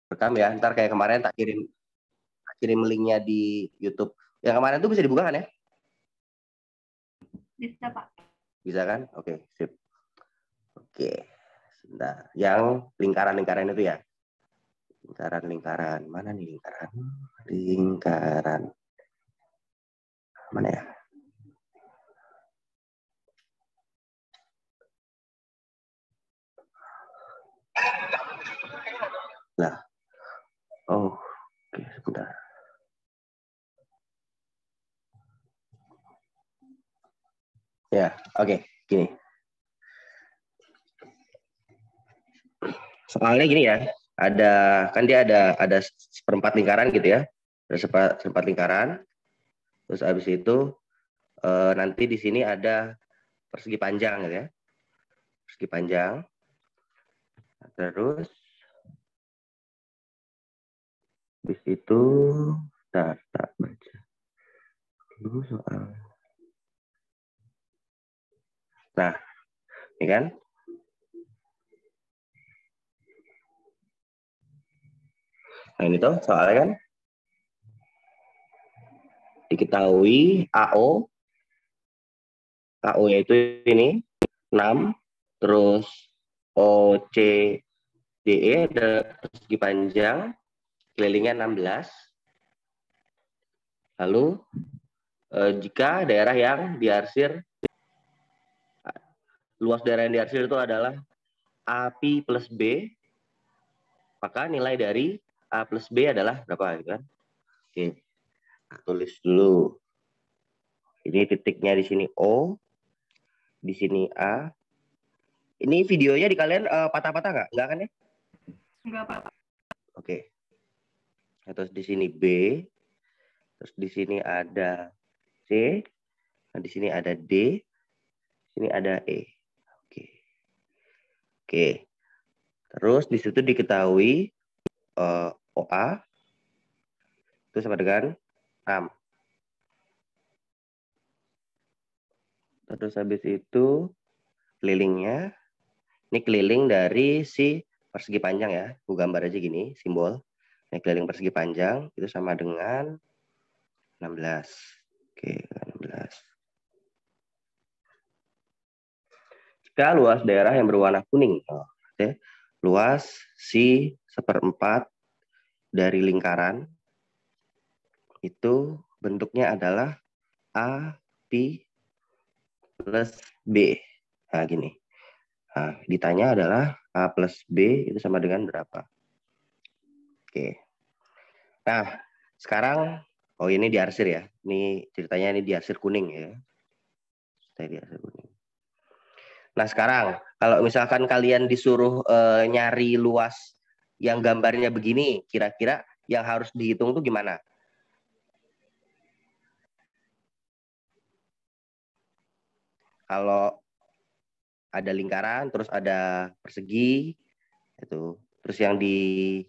rekam ya. Ntar kayak kemarin tak kirim linknya di YouTube. Yang kemarin tuh bisa dibuka kan ya? Bisa, Pak. Bisa kan? Oke, sip. Oke. Sebentar. Yang lingkaran-lingkaran itu ya. Lingkaran-lingkaran. Mana nih lingkaran? Lingkaran. Mana ya? Nah. Oh, oke, sebentar. Ya, oke, gini. Soalnya gini ya, kan dia ada seperempat lingkaran gitu ya, ada seperempat lingkaran. Terus habis itu nanti di sini ada persegi panjang gitu ya, persegi panjang. Terus habis itu tak baca dulu soal. Nah, ini kan. Nah ini tuh soalnya kan diketahui AO yaitu ini 6, terus OCDE ada persegi panjang kelilingnya 16. Lalu jika daerah yang diarsir, luas daerah yang diarsir itu adalah AP plus B, maka nilai dari A plus B adalah berapa gitu kan? Oke, tulis dulu. Ini titiknya di sini O, di sini A. Ini videonya di kalian patah-patah nggak? Nggak kan ya? Enggak, Pak. Oke. Terus di sini B, terus di sini ada C, nah di sini ada D, di sini ada E. Oke. Oke. Terus di situ diketahui OA itu sama dengan 6. Terus habis itu kelilingnya, ini keliling dari si persegi panjang ya. Gue gambar aja gini, simbol. Ini keliling persegi panjang itu sama dengan 16. Oke, 16. Jika luas daerah yang berwarna kuning, oke, luas si seperempat dari lingkaran itu bentuknya adalah A, P, plus B. Nah, gini. Nah, ditanya adalah A plus B itu sama dengan berapa? Oke. Nah, sekarang, oh ini diarsir ya. Ini ceritanya ini diarsir kuning ya. Diarsir kuning. Nah, sekarang kalau misalkan kalian disuruh nyari luas yang gambarnya begini, kira-kira yang harus dihitung tuh gimana? Kalau ada lingkaran, terus ada persegi, itu. Terus yang di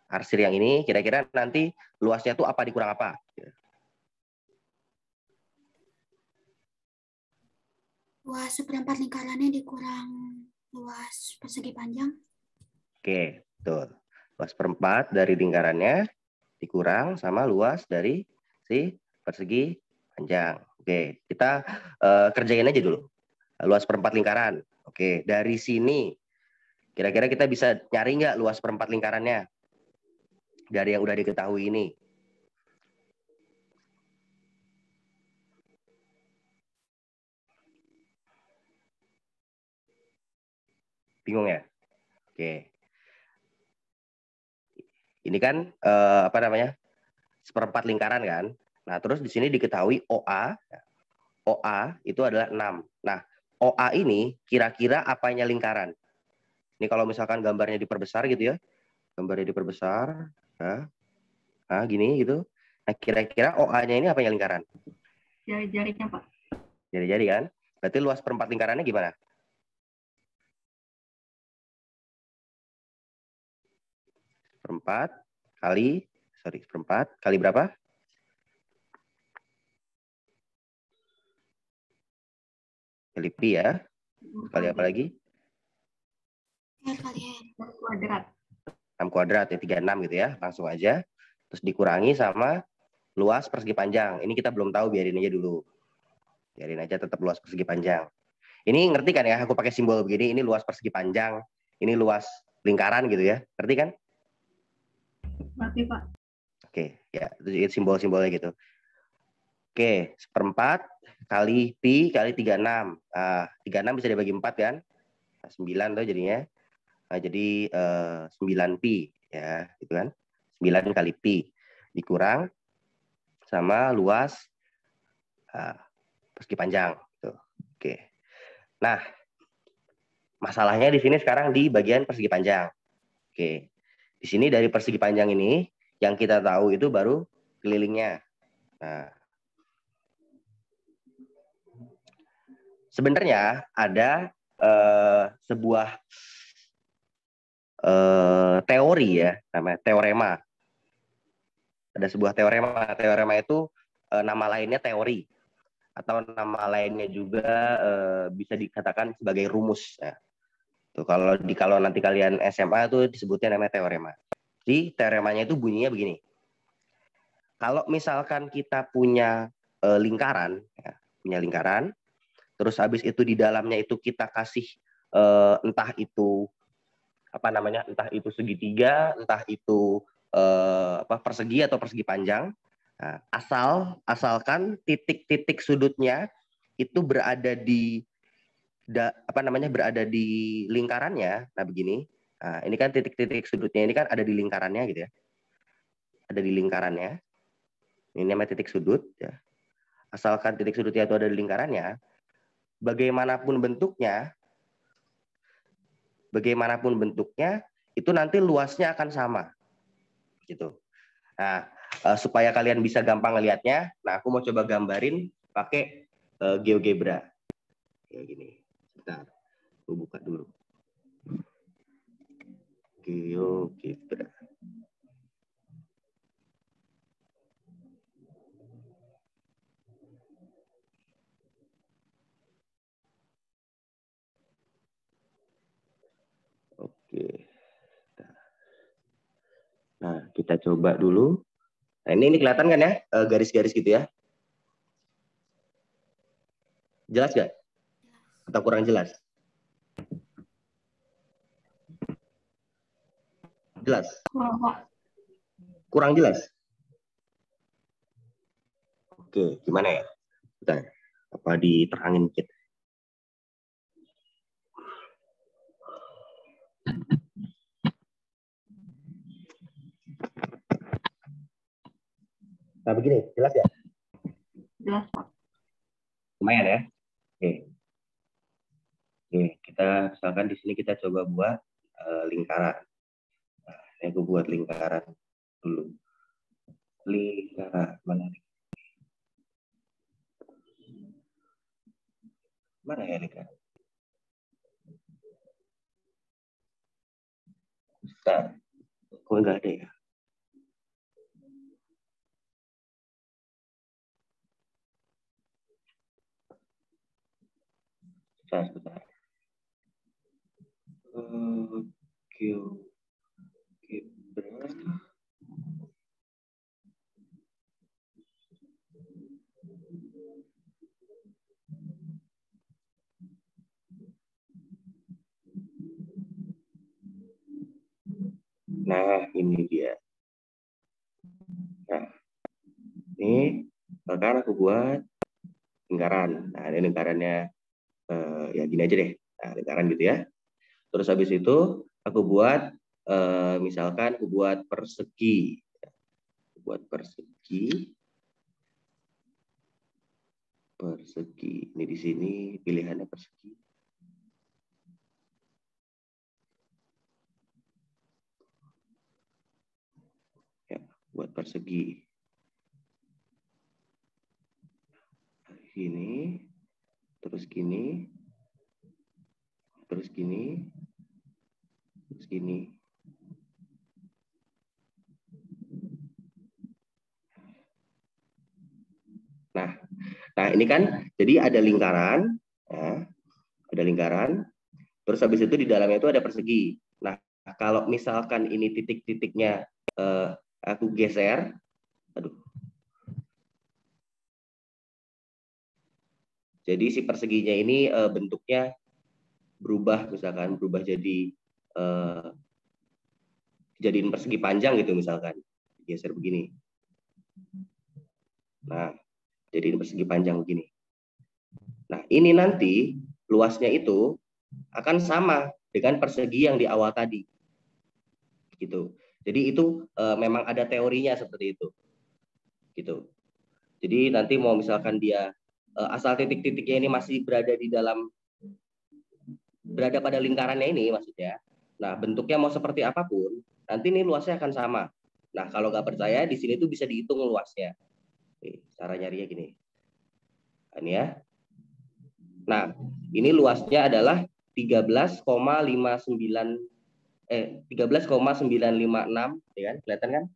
arsir yang ini, kira-kira nanti luasnya tuh apa dikurang apa? Luas seperempat lingkarannya dikurang luas persegi panjang. Oke, betul. Luas perempat dari lingkarannya dikurang sama luas dari si persegi panjang. Oke, kita kerjain aja dulu. Luas perempat lingkaran. Oke, dari sini kira-kira kita bisa nyari nggak luas perempat lingkarannya? Dari yang udah diketahui ini. Bingung ya? Oke. Ini kan apa namanya? Seperempat lingkaran kan? Nah, terus di sini diketahui OA itu adalah 6. Nah, OA ini kira-kira apanya lingkaran? Ini kalau misalkan gambarnya diperbesar gitu ya. Gambarnya diperbesar, nah gini gitu. Nah, kira-kira OA-nya ini apanya lingkaran? Jari-jarinya, Pak. Jari-jari kan? Berarti luas perempat lingkarannya gimana? Seperempat kali berapa? Kali pi ya. Kali apa lagi? R kali R. Kuadrat. 6 kuadrat ya 36 gitu ya, langsung aja. Terus dikurangi sama luas persegi panjang. Ini kita belum tahu, biarin aja dulu. Biarin aja tetap luas persegi panjang. Ini ngerti kan ya, aku pakai simbol begini, ini luas persegi panjang, ini luas lingkaran gitu ya. Ngerti kan? Ngerti, Pak. Oke, ya itu simbol-simbolnya gitu. Oke, 1/4 kali pi kali 36. 36 bisa dibagi 4 kan? 9 tuh jadinya. Jadi 9 pi ya, gitu kan? 9 kali pi dikurang sama luas persegi panjang. Tuh. Oke. Nah, masalahnya di sini sekarang di bagian persegi panjang. Oke. Di sini dari persegi panjang ini yang kita tahu itu baru kelilingnya. Nah, sebenarnya ada sebuah teori ya, namanya teorema. Ada sebuah teorema. Teorema itu nama lainnya teori, atau nama lainnya juga bisa dikatakan sebagai rumus. Ya. Tuh, kalau nanti kalian SMA itu disebutnya namanya teorema. Jadi teoremanya itu bunyinya begini. Kalau misalkan kita punya lingkaran, ya, punya lingkaran, terus habis itu di dalamnya itu kita kasih entah itu apa namanya, entah itu segitiga, entah itu persegi atau persegi panjang. Nah, asalkan titik-titik sudutnya itu berada di berada di lingkarannya. Nah, begini. Nah, ini kan titik-titik sudutnya ini kan ada di lingkarannya gitu ya. Ada di lingkarannya. Ini namanya titik sudut ya. Asalkan titik sudutnya itu ada di lingkarannya, bagaimanapun bentuknya itu nanti luasnya akan sama. Gitu. Nah, supaya kalian bisa gampang ngelihatnya, nah aku mau coba gambarin pakai GeoGebra. Kayak gini. Bentar. Aku buka dulu. GeoGebra. Oke. Nah, kita coba dulu. Nah, ini kelihatan kan ya, garis-garis gitu ya? Jelas nggak? Atau kurang jelas? Jelas? Kurang, Pak. Kurang jelas? Oke, gimana ya? Bentar. Apa diterangin dikit? Nah, begini, jelas ya? Jelas, Pak. Lumayan ya? Oke. Oke, kita misalkan di sini kita coba buat lingkaran. Nah, ini aku buat lingkaran dulu. Lingkaran mana nih? Mana ya lingkaran? Bentar. Kok nggak ada ya? Sebentar. Nah, ini dia. Nah, ini sekarang aku buat lingkaran. Nah, ini lingkarannya ya gini aja deh. Nah, lingkaran gitu ya. Terus habis itu aku buat misalkan aku buat persegi. Buat persegi. Persegi. Ini di sini pilihannya persegi. Ya, buat persegi. Gini, terus gini, terus gini, terus gini. Nah, ini kan jadi ada lingkaran, ya, ada lingkaran. Terus habis itu di dalamnya itu ada persegi. Nah, kalau misalkan ini titik-titiknya aku geser, aduh. Jadi si perseginya ini bentuknya berubah, misalkan berubah jadi jadiin persegi panjang gitu misalkan, geser begini. Nah, jadiin persegi panjang begini. Nah, ini nanti luasnya itu akan sama dengan persegi yang di awal tadi. Gitu. Jadi itu memang ada teorinya seperti itu. Gitu. Jadi nanti mau misalkan dia asal titik-titiknya ini masih berada pada lingkarannya ini maksudnya. Nah, bentuknya mau seperti apapun, nanti ini luasnya akan sama. Nah, kalau nggak percaya di sini tuh bisa dihitung luasnya. Nih, cara nyarinya gini. Ini ya. Nah, ini luasnya adalah 13,956 ya kan? Kelihatan kan?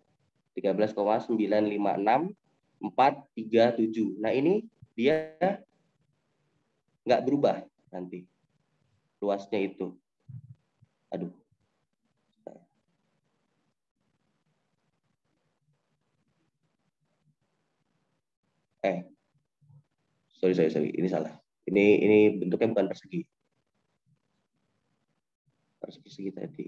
13,956,437. Nah, ini dia nggak berubah nanti luasnya itu. Aduh. Sorry. Ini salah. Ini bentuknya bukan persegi. Persegi tadi.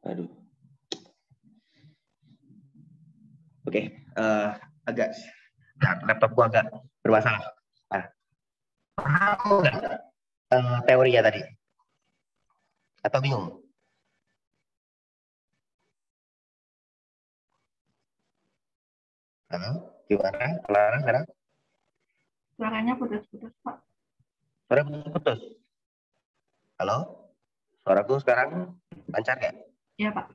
Aduh. Oke, agak laptop gua agak bermasalah. Nah, paham nggak teorinya tadi? Atau bingung? Halo, gimana? Clara sekarang? Suaranya putus-putus, Pak. Suara putus. Halo? Suaraku sekarang lancar nggak? Iya, Pak.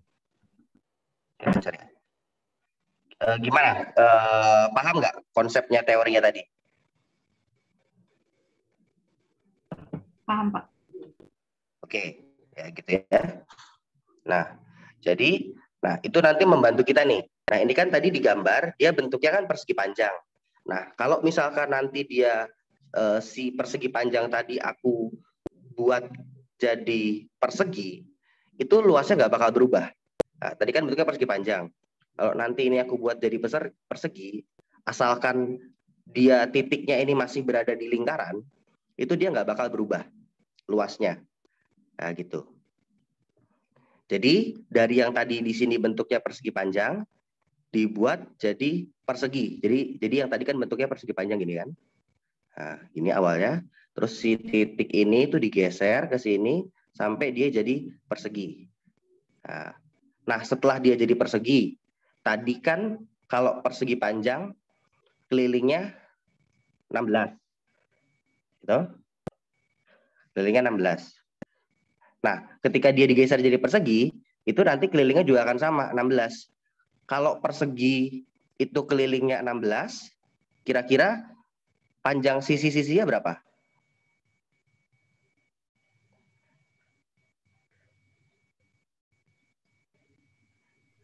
Lancar ya? Gimana? Paham nggak konsepnya teorinya tadi? Paham, Pak. Oke, ya gitu ya. Nah, jadi, itu nanti membantu kita nih. Nah, ini kan tadi digambar, dia bentuknya kan persegi panjang. Nah, kalau misalkan nanti dia si persegi panjang tadi aku buat jadi persegi, itu luasnya nggak bakal berubah. Nah, tadi kan bentuknya persegi panjang. Kalau nanti ini aku buat jadi persegi, asalkan dia titiknya ini masih berada di lingkaran, itu dia nggak bakal berubah luasnya. Nah, gitu. Jadi dari yang tadi di sini bentuknya persegi panjang dibuat jadi persegi. Jadi yang tadi kan bentuknya persegi panjang gini kan. Nah, ini awalnya. Terus si titik ini tuh digeser ke sini sampai dia jadi persegi. Nah, setelah dia jadi persegi, tadi kan kalau persegi panjang kelilingnya 16. Gitu. Kelilingnya 16. Nah, ketika dia digeser jadi persegi, itu nanti kelilingnya juga akan sama, 16. Kalau persegi itu kelilingnya 16, kira-kira panjang sisi-sisinya berapa?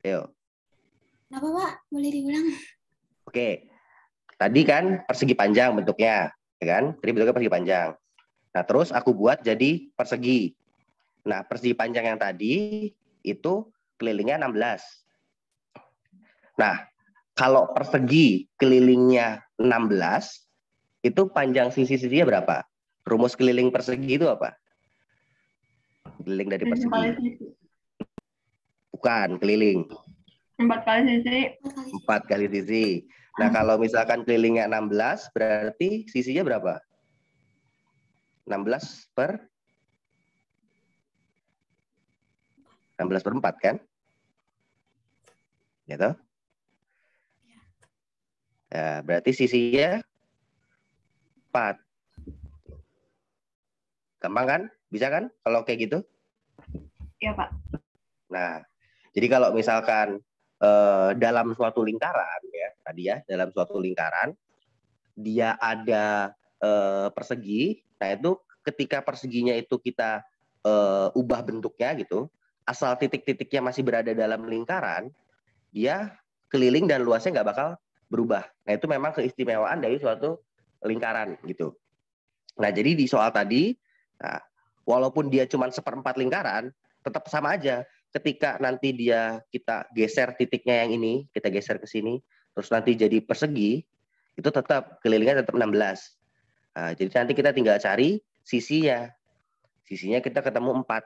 Ayo. Kenapa, Pak? Boleh diulang? Oke. Tadi kan persegi panjang bentuknya, ya kan? Jadi bentuknya persegi panjang. Nah, terus aku buat jadi persegi. Nah, persegi panjang yang tadi itu kelilingnya 16. Nah, kalau persegi kelilingnya 16, itu panjang sisi-sisinya berapa? Rumus keliling persegi itu apa? Keliling dari Sisi kali persegi. sisi. Bukan, keliling. 4 kali sisi. 4 kali sisi. Nah, kalau misalkan kelilingnya 16, berarti sisinya berapa? 16 per 4 kan? Gitu. Ya, berarti sisinya 4. Gampang kan? Bisa kan kalau kayak gitu? Iya, Pak. Nah, jadi kalau misalkan dalam suatu lingkaran ya, tadi ya, dalam suatu lingkaran dia ada persegi. Nah, itu ketika perseginya itu kita ubah bentuknya gitu, asal titik-titiknya masih berada dalam lingkaran, dia keliling dan luasnya nggak bakal berubah. Nah, itu memang keistimewaan dari suatu lingkaran gitu. Nah, jadi di soal tadi, nah, walaupun dia cuma 1/4 lingkaran, tetap sama aja. Ketika nanti kita geser titiknya yang ini, kita geser ke sini, terus nanti jadi persegi, itu tetap kelilingnya tetap 16. Nah, jadi nanti kita tinggal cari sisinya. Sisinya kita ketemu 4.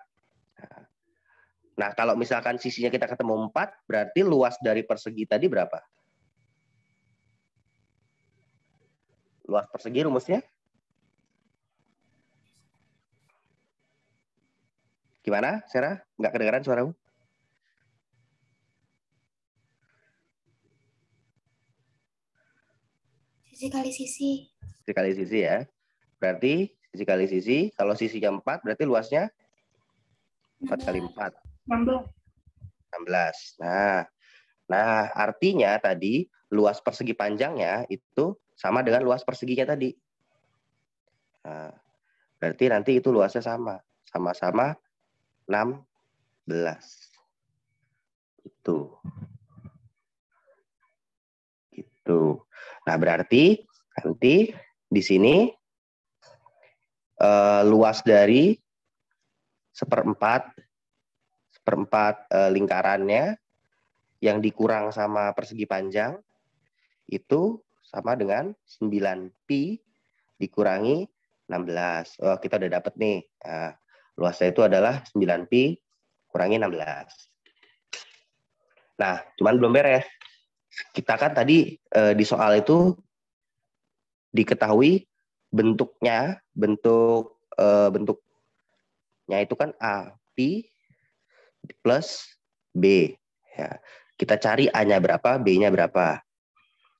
Nah, kalau misalkan sisinya kita ketemu 4, berarti luas dari persegi tadi berapa? Luas persegi rumusnya? Gimana, Sarah? Nggak kedengaran suaramu? Sisi kali sisi. Sisi kali sisi ya. Berarti sisi kali sisi, kalau sisinya 4, berarti luasnya 4 kali 4. 16. 16. Nah, artinya tadi luas persegi panjangnya itu sama dengan luas perseginya tadi. Nah, berarti nanti itu luasnya sama-sama 16. Itu. Gitu. Nah, berarti nanti di sini luas dari 1/4 lingkarannya yang dikurang sama persegi panjang itu sama dengan 9pi dikurangi 16. Oh, kita udah dapat nih. Nah, luasnya itu adalah 9pi kurangi 16. Nah, cuman belum beres. Kita kan tadi di soal itu diketahui bentuknya itu kan A, Pi plus B. Ya. Kita cari A-nya berapa, B-nya berapa.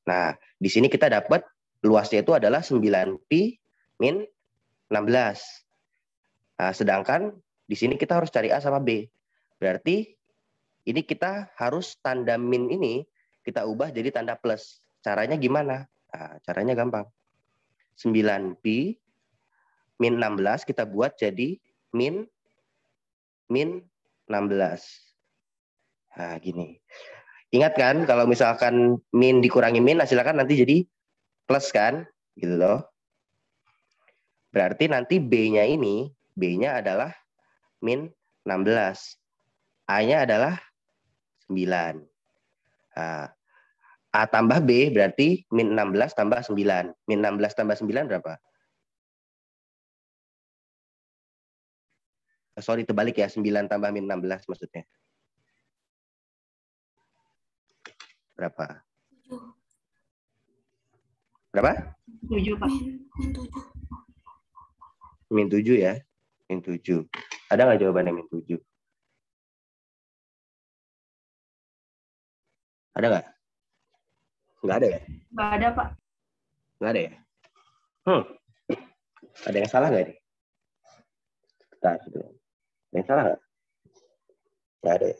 Nah, di sini kita dapat luasnya itu adalah 9pi min 16. Nah, sedangkan di sini kita harus cari A sama B. Berarti ini kita harus tanda min ini kita ubah jadi tanda plus. Caranya gimana? Nah, caranya gampang. 9pi min 16 kita buat jadi min 16. Nah, gini. Ingat kan kalau misalkan min dikurangi min hasilnya kan nanti jadi plus kan? Gitu loh. Berarti nanti B-nya adalah min 16. A-nya adalah 9. Nah, A tambah B berarti min 16 tambah 9. Min 16 tambah 9 berapa? Sorry, terbalik ya. 9 tambah min 16 maksudnya. Berapa? 7. Berapa? 7, Pak. Min 7. Min 7 ya. Min 7. Ada nggak jawabannya min 7? Ada nggak? Nggak ada ya? Nggak ada, Pak. Nggak ada ya? Ada yang salah nggak nih? Bentar, ada yang salah nggak? Nggak ada ya?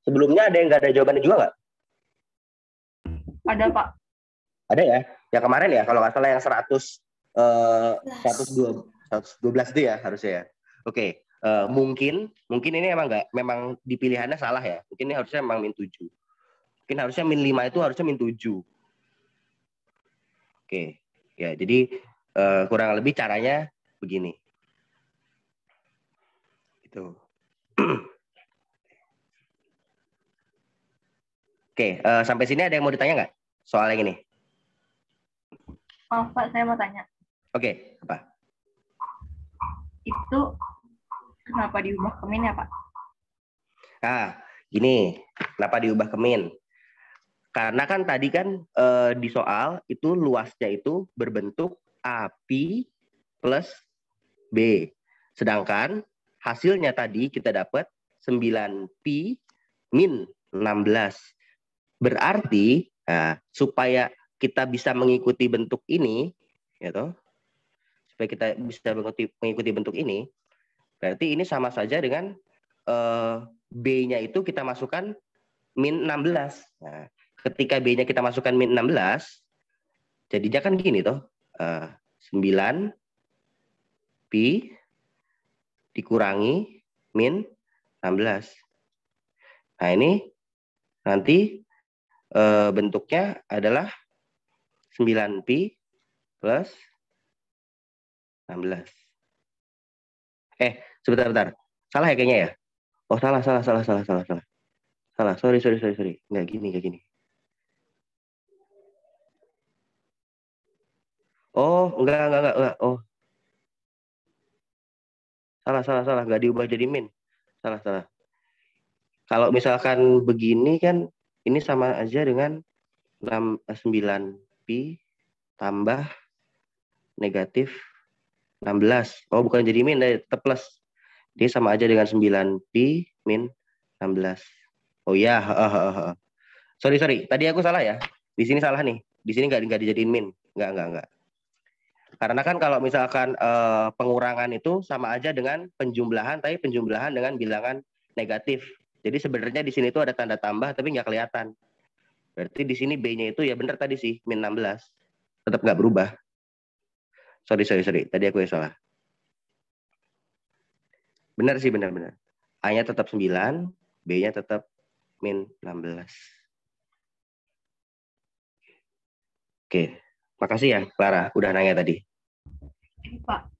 Sebelumnya ada yang nggak ada jawabannya juga nggak? Ada, Pak. Ada ya? Yang kemarin ya, kalau nggak salah yang 112 itu ya harusnya ya. Oke, mungkin ini memang di pilihannya salah ya. Mungkin ini harusnya memang min 7. Mungkin harusnya min 5 itu harusnya min 7. Oke, ya jadi kurang lebih caranya begini. Itu. Oke, sampai sini ada yang mau ditanya nggak soal yang ini? Maaf, Pak, saya mau tanya. Oke, apa? Itu kenapa diubah ke min ya, Pak? Nah, gini, kenapa diubah ke min? Karena kan tadi kan di soal itu luasnya itu berbentuk AP plus B. Sedangkan hasilnya tadi kita dapat 9pi min 16. Berarti supaya kita bisa mengikuti bentuk ini, gitu, supaya kita bisa mengikuti bentuk ini, berarti ini sama saja dengan B-nya itu kita masukkan min 16. Nah, ketika B-nya kita masukkan min 16, jadinya kan gini toh, 9pi dikurangi min 16. Nah, ini Nanti bentuknya adalah 9pi plus 16. Sebentar. Salah ya kayaknya ya? Oh, salah. Salah. Sorry. Nggak gini. Oh, enggak. Oh, salah. Nggak diubah jadi min. Salah. Kalau misalkan begini kan, ini sama aja dengan 9pi tambah negatif 16. Oh, bukan jadi min, tetap plus. Dia sama aja dengan 9pi min 16. Oh ya, sorry. Tadi aku salah ya. Di sini salah nih. Di sini nggak dijadiin min. Nggak. Karena kan kalau misalkan pengurangan itu sama aja dengan penjumlahan, tapi penjumlahan dengan bilangan negatif. Jadi sebenarnya di sini itu ada tanda tambah, tapi nggak kelihatan. Berarti di sini B-nya itu ya benar tadi sih, min 16. Tetap nggak berubah. Sorry. Tadi aku yang salah. Benar. A-nya tetap 9, B-nya tetap min 16. Oke, makasih ya Clara, udah nanya tadi. Pak.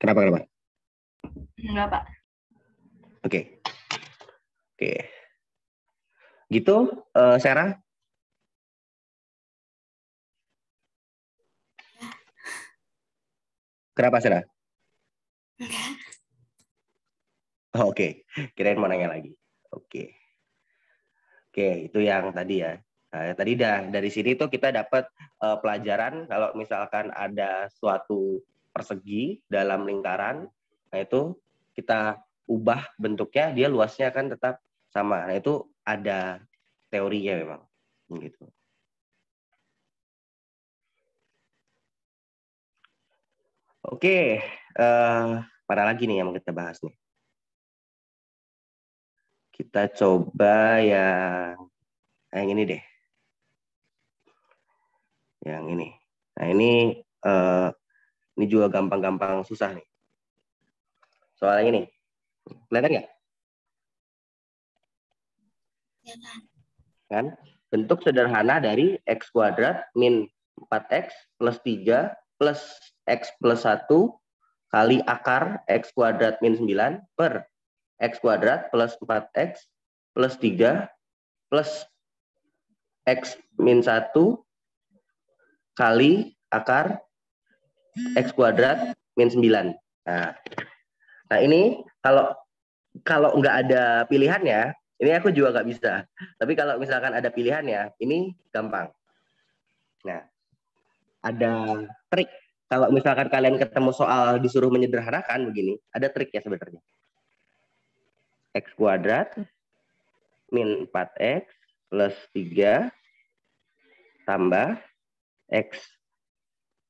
Kenapa? Enggak, Pak. Oke. Gitu, Sarah? Kenapa, Sarah? Enggak. Oke. Kirain mau nanya lagi. Oke, itu yang tadi ya. Nah, tadi dari sini tuh kita dapat pelajaran kalau misalkan ada suatu persegi dalam lingkaran, nah itu kita ubah bentuknya, dia luasnya akan tetap sama. Nah itu ada teorinya memang, gitu. Oke, mana lagi nih yang mau kita bahas nih? Kita coba yang ini deh. Yang ini. Nah ini juga gampang susah nih. Soalnya ini. Kelihatan nggak? Kelihatan. Kan? Bentuk sederhana dari x kuadrat min 4x plus 3 plus x plus 1 kali akar x kuadrat min 9 per x kuadrat plus 4x plus 3 plus x min 1 kali akar x kuadrat min 9. Nah ini kalau nggak ada pilihannya, ini aku juga nggak bisa. Tapi kalau misalkan ada pilihannya, ini gampang. Nah, ada trik. Kalau misalkan kalian ketemu soal disuruh menyederhanakan begini, ada trik ya sebenarnya. X kuadrat min 4x plus 3 tambah x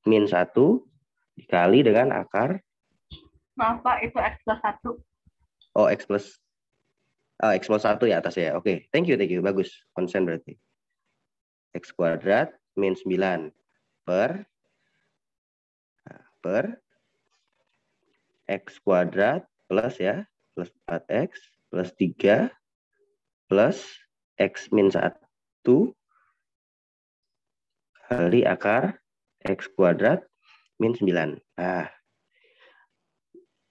min 1 dikali dengan akar. Maaf, Pak, itu X plus 1. Oh, x plus 1 ya atasnya. Oke, thank you. Bagus. Konsen berarti. X kuadrat min 9 per x kuadrat plus 4x plus 3 plus x min 1 kali akar x kuadrat min 9. Nah,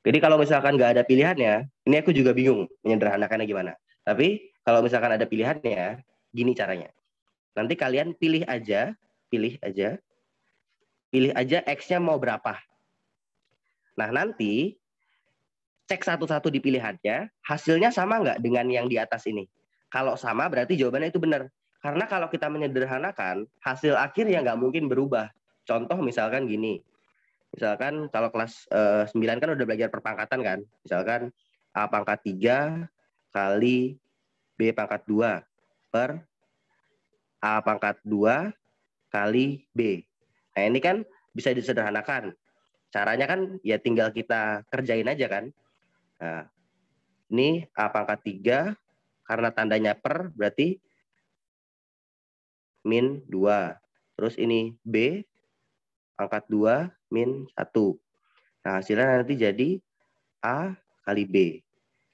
jadi kalau misalkan nggak ada pilihannya, ini aku juga bingung menyederhanakannya gimana. Tapi kalau misalkan ada pilihannya, gini caranya. Nanti kalian pilih aja x-nya mau berapa. Nah, nanti cek satu-satu di pilihannya, hasilnya sama nggak dengan yang di atas ini? Kalau sama, berarti jawabannya itu benar. Karena kalau kita menyederhanakan, hasil akhir ya nggak mungkin berubah. Contoh misalkan gini. Misalkan kalau kelas 9 kan udah belajar perpangkatan kan. Misalkan A pangkat 3 kali B pangkat 2 per A pangkat 2 kali B. Nah ini kan bisa disederhanakan. Caranya kan ya tinggal kita kerjain aja kan. Nah, ini A pangkat 3 karena tandanya per berarti min 2. Terus ini B pangkat 2 min 1. Nah hasilnya nanti jadi A kali B.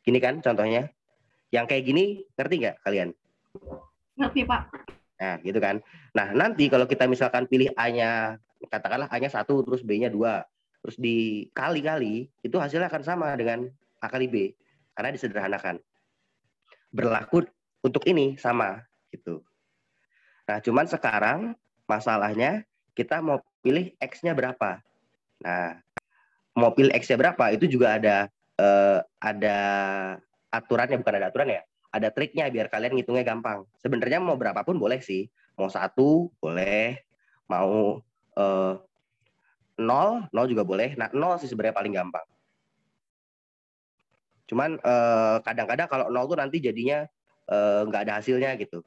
Gini kan contohnya. Yang kayak gini, ngerti nggak kalian? Ngerti, Pak. Nah, gitu kan. Nah, nanti kalau kita misalkan pilih A-nya, katakanlah A-nya 1, terus B-nya 2, terus dikali-kali, itu hasilnya akan sama dengan A kali B. Karena disederhanakan. Berlaku untuk ini sama, gitu. Nah, cuman sekarang masalahnya kita mau pilih X-nya berapa. Nah, mau pilih X-nya berapa, itu juga ada aturannya, bukan ada aturan ya. Ada triknya biar kalian ngitungnya gampang. Sebenarnya mau berapapun boleh sih. Mau 1 boleh, mau 0 juga boleh. Nah, 0 sih sebenarnya paling gampang. Cuman kadang-kadang kalau 0 tuh nanti jadinya nggak ada hasilnya gitu.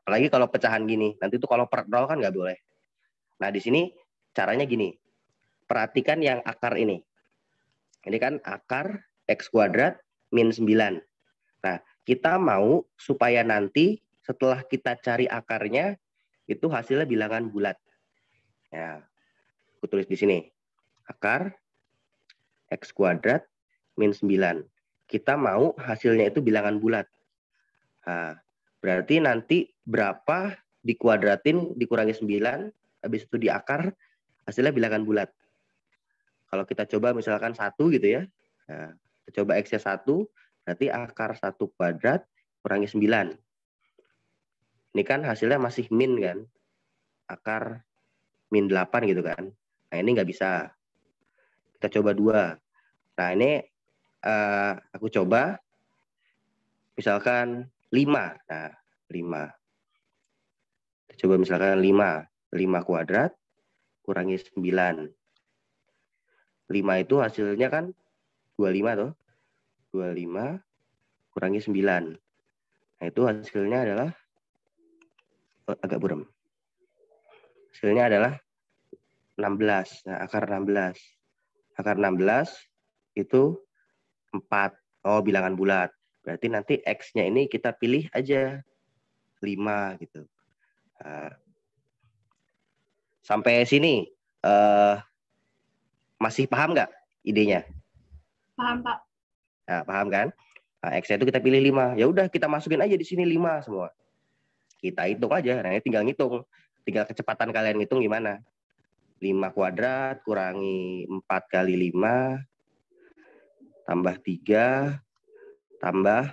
Apalagi kalau pecahan gini. Nanti tuh kalau per 0 kan nggak boleh. Nah, di sini caranya gini. Perhatikan yang akar ini. Ini kan akar X kuadrat min 9. Nah, kita mau supaya nanti setelah kita cari akarnya, itu hasilnya bilangan bulat. Ya, aku tulis di sini. Akar X kuadrat min 9. Kita mau hasilnya itu bilangan bulat. Nah, berarti nanti berapa dikuadratin dikurangi 9, habis itu diakar, hasilnya bilangan bulat. Kalau kita coba misalkan 1 gitu ya. Nah, kita coba X-nya 1, berarti akar 1 kuadrat kurangi 9. Ini kan hasilnya masih min kan. Akar min 8 gitu kan. Nah, ini nggak bisa. Kita coba 2. Nah, ini aku coba misalkan 5. Nah, 5. Kita coba misalkan 5. 5 kuadrat kurangi 9. 5 itu hasilnya kan 25 tuh. 25 kurangi 9. Nah, itu hasilnya adalah agak buram. Hasilnya adalah 16. Nah, akar 16. Akar 16 itu 4. Oh, bilangan bulat. Berarti nanti X-nya ini kita pilih aja 5 gitu. Nah, sampai sini masih paham nggak idenya? Paham, Pak. Nah, paham kan? Nah, X-nya itu kita pilih 5. Ya udah kita masukin aja di sini 5 semua. Kita hitung aja. Nah, ini tinggal ngitung. Tinggal kecepatan kalian ngitung gimana. 5 kuadrat kurangi 4 kali 5 tambah 3 tambah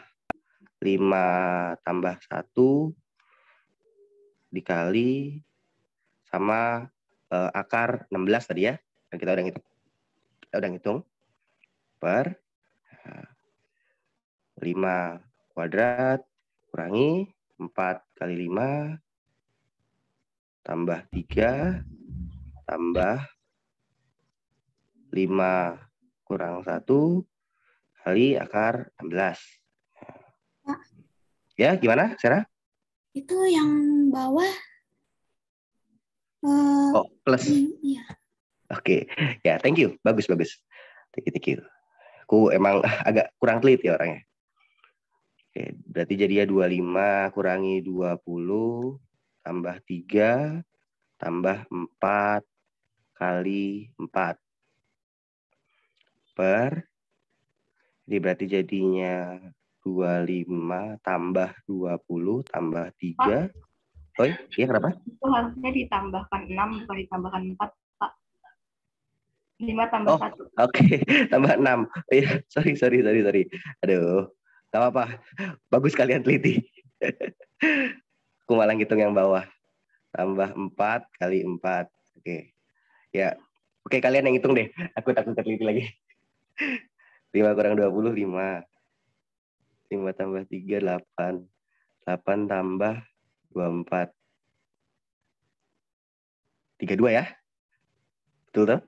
5 tambah 1 dikali sama akar 16 tadi ya. Dan kita udah ngitung. Kita udah ngitung per 5 kuadrat kurangi 4 kali 5 tambah 3 tambah 5 kurang 1 kali akar 16. Pak. Ya, gimana, Sarah? Itu yang bawah. Oh, plus. Iya. Oke. Ya, thank you. Bagus. Thank you. Aku emang agak kurang teliti orangnya. Oke, berarti jadinya 25 kurangi 20 tambah 3 tambah 4 kali 4 per, ini berarti jadinya 25 tambah 20 tambah 3. Oh iya, kenapa? Itu harusnya ditambahkan 6, bukan ditambahkan 4, Pak. 5 tambah 1. Oke. Tambah 6. Iya, sorry. Aduh, gak apa-apa. Bagus kalian teliti. Aku malah ngitung yang bawah. Tambah 4 kali 4. Oke. Ya. Oke, kalian yang hitung deh. Aku takut teliti lagi. 5 kurang 20, 5. 5 tambah 3, 8. 8 tambah 24. 32 ya? Betul tuh?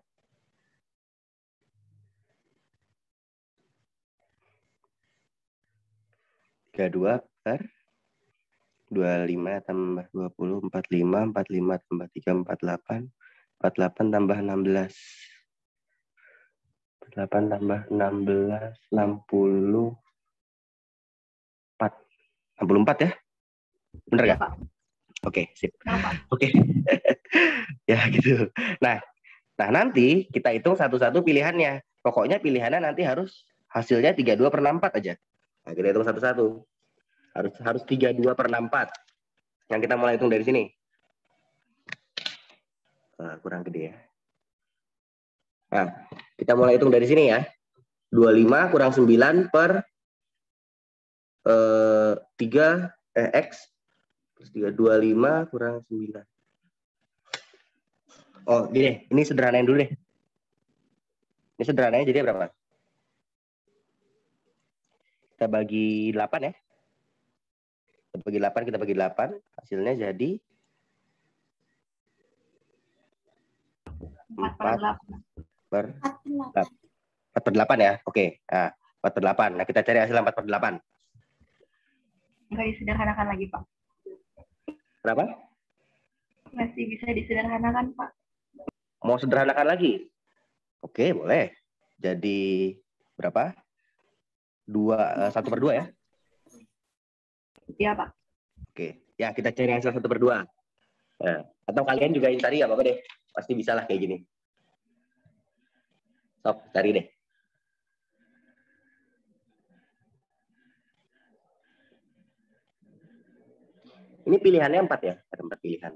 Tiga dua per 25 tambah 20, 45. 45 tambah 3, 48. 48 tambah 16. 48 tambah 16, 64. 64 ya? Bener Ya, nggak? Pak. Oke, sip. Ya, Pak. Oke. Ya, gitu. Nah, nanti kita hitung satu-satu pilihannya. Pokoknya pilihannya nanti harus hasilnya 32/64 aja. Nah, kita hitung satu-satu. Harus 32/64. Yang kita mulai hitung dari sini. Kurang gede ya. Nah, kita mulai hitung dari sini ya. 25 kurang 9 per 3 X plus 3. 25 kurang 9. Oh, gini, ini sederhanain dulu deh. Ini sederhananya jadi berapa? Kita bagi 8 ya. Kita bagi 8. Hasilnya jadi 4/8 ya. Oke. Nah, 4/8. Nah, kita cari hasil 4/8. Nggak disederhanakan lagi, Pak. Kenapa? Masih bisa disederhanakan, Pak. Mau sederhanakan lagi? Oke, boleh. Jadi berapa? 1/2 ya? Iya, Pak. Oke. Ya, kita cari hasil 1/2. Nah, atau kalian juga yang cari ya, apa deh. Pasti bisa lah kayak gini. Sok, cari deh. Ini pilihannya 4 ya? Ada 4 pilihan.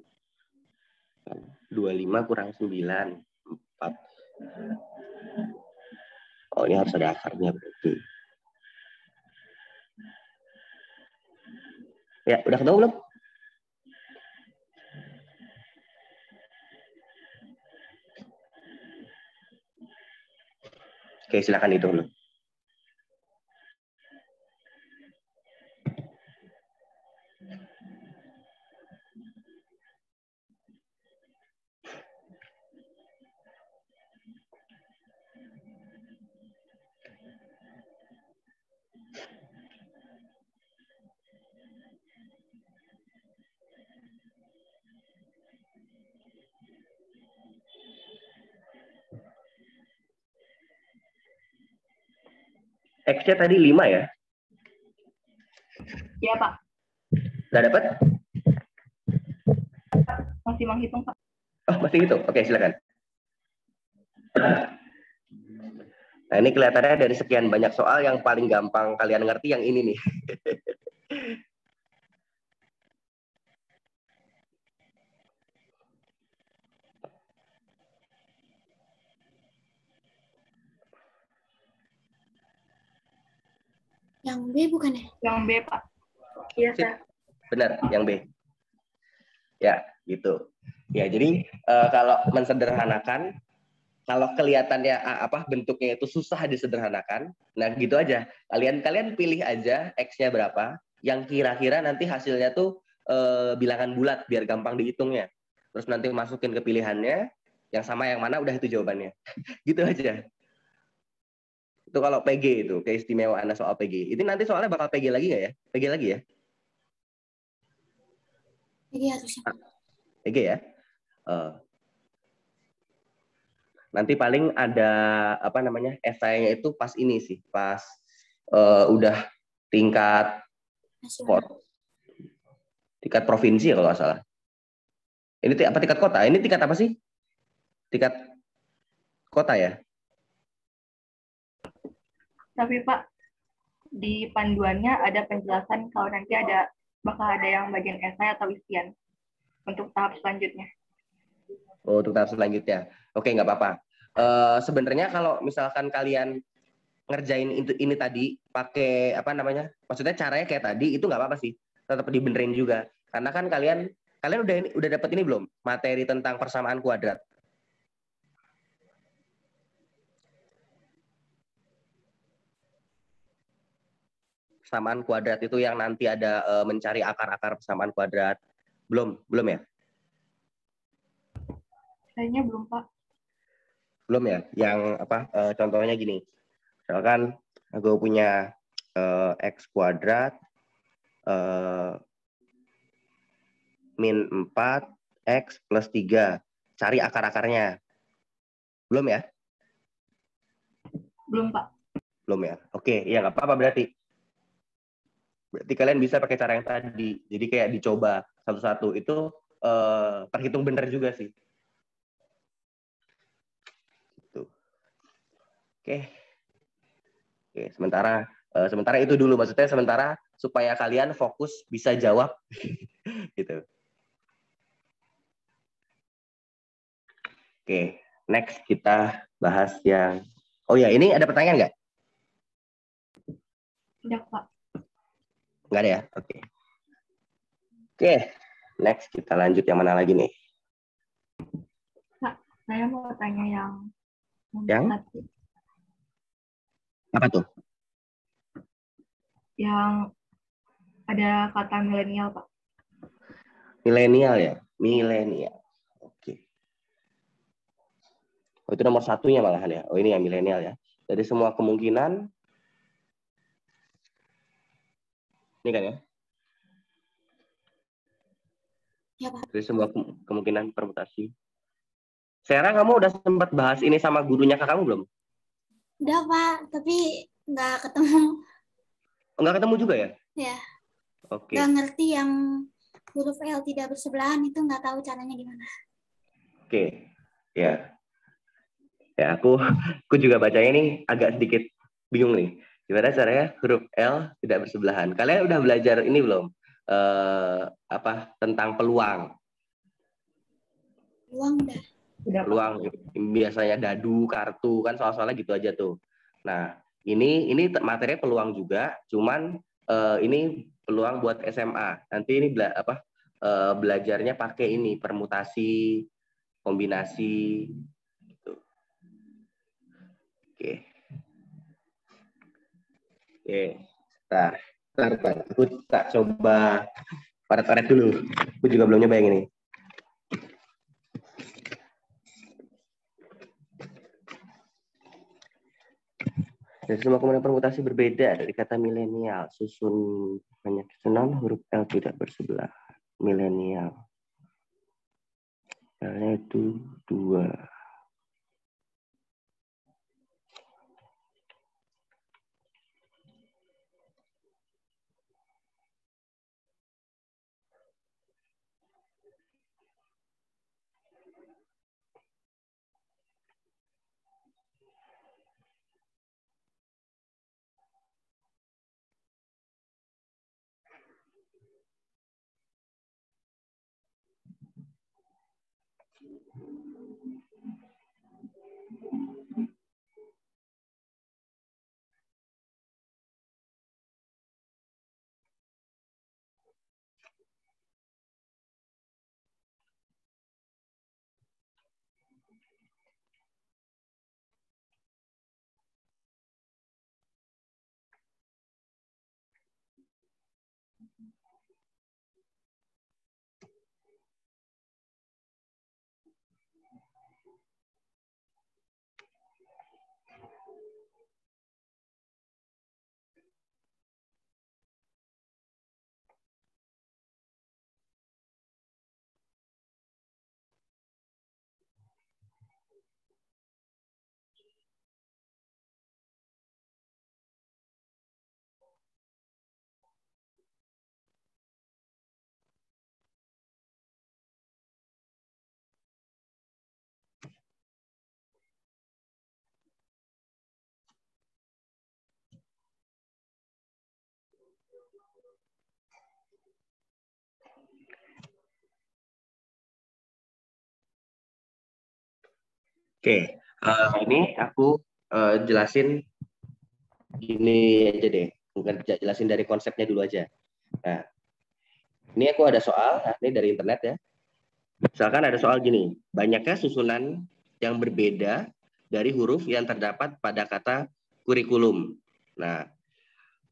25 kurang 9. 4. Oh, ini harus ada akarnya berarti. Ya, udah ketemu belum? Oke, silakan hitung dulu. X-nya tadi 5 ya? Iya, Pak. Udah dapat? Masih menghitung, Pak. Oh, masih gitu? Oke, silakan. Nah, ini kelihatannya dari sekian banyak soal yang paling gampang kalian ngerti yang ini nih. Yang B bukan ya? Yang B, Pak. Iya, Sir. Benar, yang B. Ya, gitu. Ya, jadi kalau mensederhanakan, kalau kelihatannya bentuknya itu susah disederhanakan, nah gitu aja. Kalian pilih aja X-nya berapa, yang kira-kira nanti hasilnya tuh bilangan bulat biar gampang dihitungnya. Terus nanti masukin ke pilihannya, yang sama yang mana udah itu jawabannya. Gitu aja. Itu kalau PG itu, keistimewaan soal PG. Itu nanti soalnya bakal PG lagi nggak ya? PG lagi ya? PG harusnya. PG ya? Nanti paling ada esainya itu pas ini sih, pas udah tingkat tingkat provinsi ya kalau nggak salah. Ini tingkat kota? Ini tingkat apa sih? Tingkat kota ya? Tapi, Pak, di panduannya ada penjelasan kalau nanti bakal ada yang bagian esai atau isian untuk tahap selanjutnya. Oh, untuk tahap selanjutnya. Oke, nggak apa-apa. Sebenarnya kalau misalkan kalian ngerjain ini tadi pakai maksudnya caranya kayak tadi itu nggak apa-apa sih, tetap dibenerin juga. Karena kan kalian udah dapat ini belum, materi tentang persamaan kuadrat. Persamaan kuadrat itu yang nanti ada mencari akar-akar persamaan kuadrat. Belum ya? Kayaknya belum, Pak. Belum ya? Yang contohnya gini. Misalkan gue punya X kuadrat min 4 X plus 3. Cari akar-akarnya. Belum ya? Belum, Pak. Belum ya? Oke, ya nggak apa-apa berarti. Berarti kalian bisa pakai cara yang tadi. Jadi kayak dicoba satu-satu. Itu terhitung benar juga sih. Gitu. Oke, sementara Sementara itu dulu, maksudnya sementara supaya kalian fokus bisa jawab gitu. Oke, next kita bahas yang oh ya, ini ada pertanyaan nggak? Tidak, Pak. Nggak ada ya? Oke. Oke, next kita lanjut yang mana lagi nih? Pak, saya mau tanya yang Yang? satu. Apa tuh? Yang ada kata milenial, Pak. Milenial ya? Milenial. Oke. Oh, itu nomor satunya malahan ya? Oh, ini yang milenial ya? Dari semua kemungkinan, ini kan ya? Ya, Pak. Dari semua kemungkinan permutasi. Sarah, kamu udah sempat bahas ini sama gurunya ke kamu belum? Udah, Pak. Tapi nggak ketemu. Enggak ketemu juga ya? Ya. Oke. Nggak ngerti yang huruf L tidak bersebelahan itu nggak tahu caranya gimana. Oke. Ya. Ya, aku juga bacanya nih agak sedikit bingung nih. Gimana caranya huruf L tidak bersebelahan? Kalian udah belajar ini belum? Tentang peluang? Uang udah. Udah, Pak. Peluang biasanya dadu, kartu, kan soal-soalnya gitu aja tuh. Nah, ini materinya peluang juga, cuman ini peluang buat SMA. Nanti ini belajarnya pakai ini permutasi, kombinasi gitu. Oke. Oke. Bentar. Aku tak coba paret-paret dulu. Aku juga belum nyoba yang ini. Dari semua komponen permutasi berbeda dari kata milenial. Susun banyak susunan huruf L tidak bersebelah. Milenial. L-nya itu 2. Oke, ini aku jelasin gini aja deh. Bukan jelasin dari konsepnya dulu aja. Nah, ini aku ada soal, nah, ini dari internet ya. Misalkan ada soal gini, banyaknya susunan yang berbeda dari huruf yang terdapat pada kata kurikulum. Nah,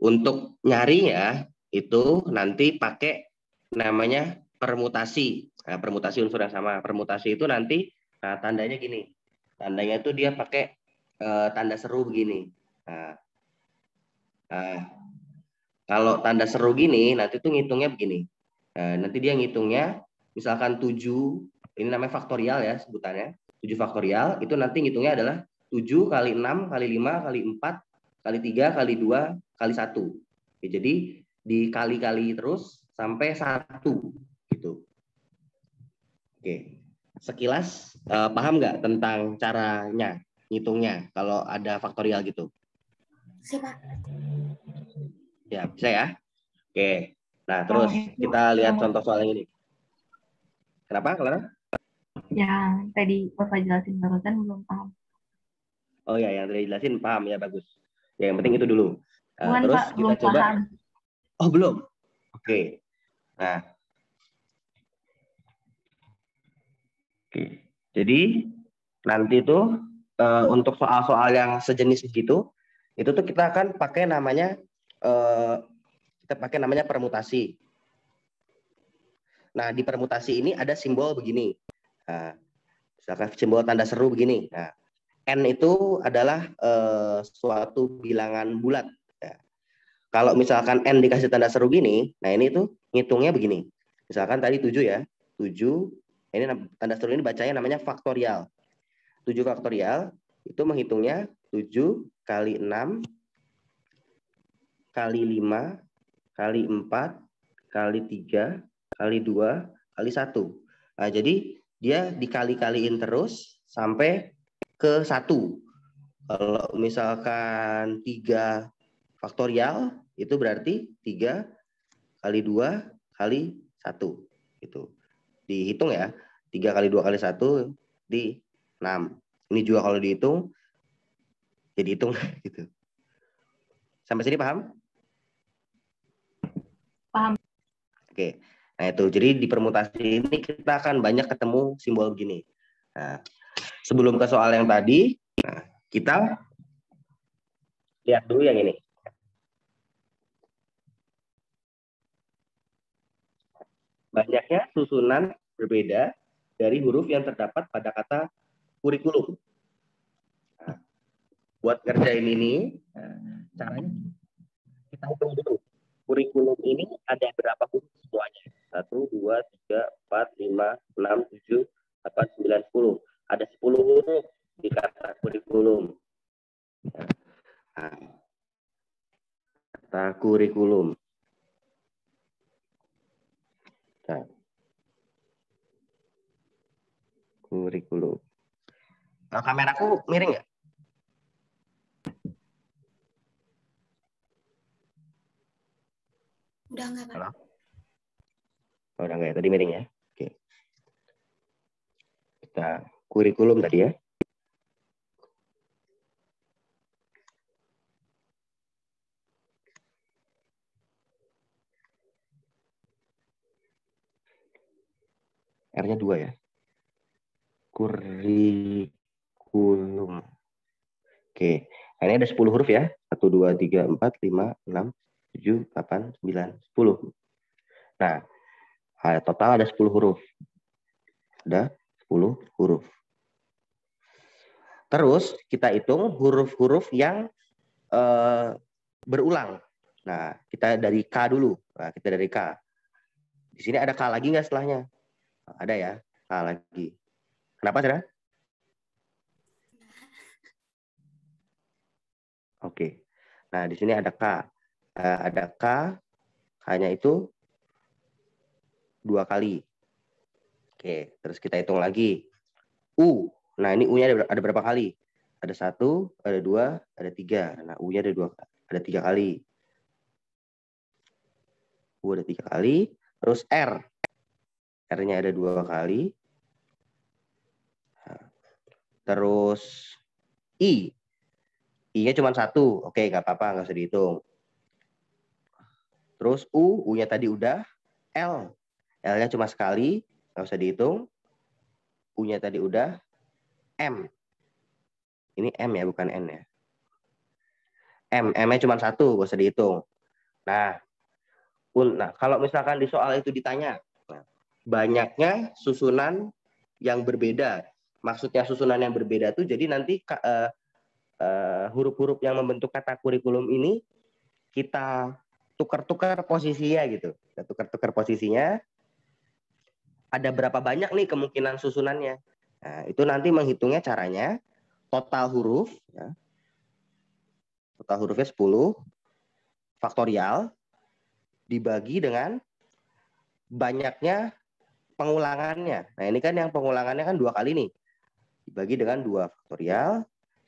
untuk nyarinya itu nanti pakai namanya permutasi. Nah, permutasi unsur yang sama. Permutasi itu nanti, nah, tandanya gini. Tandanya itu dia pakai tanda seru begini. Nah, kalau tanda seru gini, nanti tuh ngitungnya begini. Nah, nanti dia ngitungnya, misalkan 7, ini namanya faktorial ya sebutannya. 7 faktorial, itu nanti ngitungnya adalah 7 kali 6 kali 5 kali 4 kali 3 kali 2 kali 1. Oke, jadi dikali-kali terus sampai 1 gitu. Oke. Sekilas paham nggak tentang caranya ngitungnya kalau ada faktorial gitu? Siapa? Ya, bisa ya? Oke. Nah, terus kita lihat contoh soal yang ini. Kenapa, Clara? Yang tadi Bapak jelasin barusan belum paham. Oh ya, yang tadi jelasin paham ya, bagus. Ya, yang penting itu dulu. Bukan, Terus Pak, kita belum coba. paham. Oh, belum. Oke. Nah. Oke. Jadi nanti tuh untuk soal-soal yang sejenis begitu, itu tuh kita akan pakai namanya permutasi. Nah, di permutasi ini ada simbol begini. Nah, misalkan simbol tanda seru begini. Nah, N itu adalah suatu bilangan bulat. Ya. Kalau misalkan N dikasih tanda seru gini, nah ini tuh ngitungnya begini. Misalkan tadi 7 ya. 7, ini tanda seru ini bacanya namanya faktorial. 7 faktorial itu menghitungnya 7 kali 6 kali 5 kali 4 kali 3 kali 2 kali 1. Nah, jadi dia dikali-kaliin terus sampai ke 1. Kalau misalkan 3 faktorial itu berarti 3 kali 2 kali 1. Gitu. Dihitung ya. 3 kali 2 kali 1 di 6. Ini juga kalau dihitung jadi hitung gitu. Sampai sini paham? Paham. Oke. Nah, itu. Jadi di permutasi ini kita akan banyak ketemu simbol begini. Nah, sebelum ke soal yang tadi, nah, kita lihat dulu yang ini. Banyaknya susunan berbeda dari huruf yang terdapat pada kata kurikulum. Nah, buat ngerjain ini, caranya kita hitung dulu. Kurikulum ini ada berapa huruf semuanya? 1, 2, 3, 4, 5, 6, 7, 8, 9, 10. Ada 10 huruf di kata kurikulum. Nah, kata kurikulum. Nah, kurikulum. Nah, kameraku miring nggak? Udah enggak, Pak? Halo? Oh, udah nggak ya? Tadi miring ya? Oke. Kita kurikulum tadi ya. R-nya 2 ya. Kurikulum. Oke. Nah, ini ada 10 huruf ya. 1, 2, 3, 4, 5, 6, 7, 8, 9, 10. Nah, total ada 10 huruf. Ada 10 huruf. Terus kita hitung huruf-huruf yang berulang. Nah, kita dari K dulu. Nah, kita dari K. Di sini ada K lagi nggak setelahnya? Ada ya, K lagi. Kenapa, Sarah? Oke. Nah, di sini ada K. Ada K, hanya itu 2 kali. Oke, terus kita hitung lagi. U. Nah, ini U-nya ada berapa kali? Ada 1, ada 2, ada 3. Nah, U-nya ada 3 kali. U ada 3 kali. Terus R. R-nya ada 2 kali. Terus I. I-nya cuma 1. Oke, nggak apa-apa, nggak usah dihitung. Terus U. U-nya tadi udah. L. L-nya cuma sekali. Nggak usah dihitung. U-nya tadi udah. M. Ini M ya, bukan N ya. M-nya cuma 1. Nggak usah dihitung. Nah, kalau misalkan di soal itu ditanya, banyaknya susunan yang berbeda. Maksudnya susunan yang berbeda itu jadi nanti huruf-huruf yang membentuk kata kurikulum ini kita tukar-tukar posisinya gitu. Kita tukar-tukar posisinya. Ada berapa banyak nih kemungkinan susunannya? Nah, itu nanti menghitungnya caranya total huruf. Ya. Total hurufnya 10 faktorial dibagi dengan banyaknya pengulangannya. Nah, ini kan yang pengulangannya kan 2 kali nih. Dibagi dengan 2 faktorial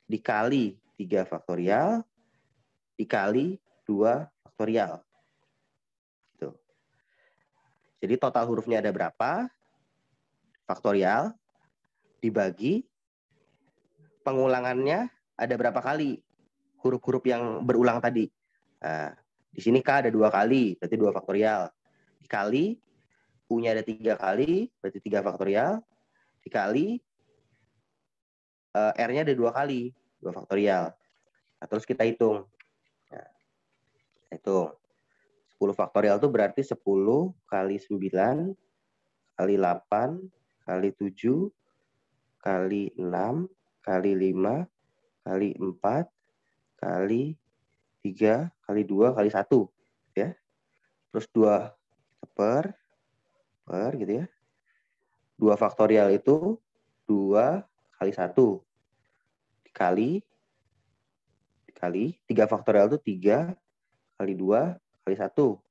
dikali 3 faktorial dikali 2 faktorial. Tuh. Jadi total hurufnya ada berapa? Faktorial dibagi pengulangannya ada berapa kali huruf-huruf yang berulang tadi. Nah, di sini K ada 2 kali, berarti 2 faktorial. Dikali U-nya ada 3 kali, berarti 3 faktorial. Dikali R-nya ada 2 kali, 2 faktorial. Nah, terus kita hitung. Nah, hitung. 10 faktorial itu berarti 10 kali 9 kali 8 kali 7 kali 6 kali 5 kali 4 kali 3 kali 2 kali 1. Ya. Terus 2 per gitu ya. 2 faktorial itu 2 kali 1 dikali 3 faktorial itu 3 kali 2 kali 1. 2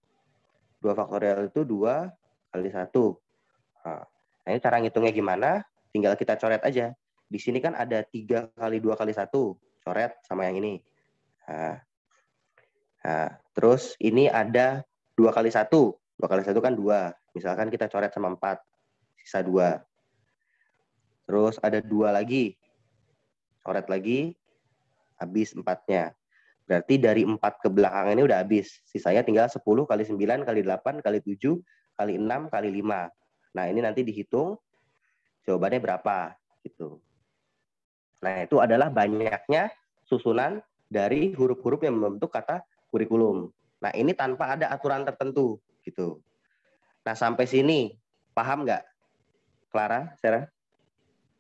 faktorial itu 2 kali 1. Nah, ini cara ngitungnya gimana? Tinggal kita coret aja. Di sini kan ada 3 kali 2 kali 1. Coret sama yang ini. Nah, terus ini ada 2 kali 1. 2 kali 1 kan 2. Misalkan kita coret sama 4. Sisa 2. Terus ada 2 lagi. Coret lagi. Habis 4-nya. Berarti dari 4 ke belakang ini udah habis. Sisanya tinggal 10 kali 9 kali 8 kali 7 kali 6 kali 5. Nah, ini nanti dihitung jawabannya berapa gitu. Nah, itu adalah banyaknya susunan dari huruf-huruf yang membentuk kata kurikulum. Nah, ini tanpa ada aturan tertentu gitu. Nah, sampai sini paham nggak? Clara, Sarah?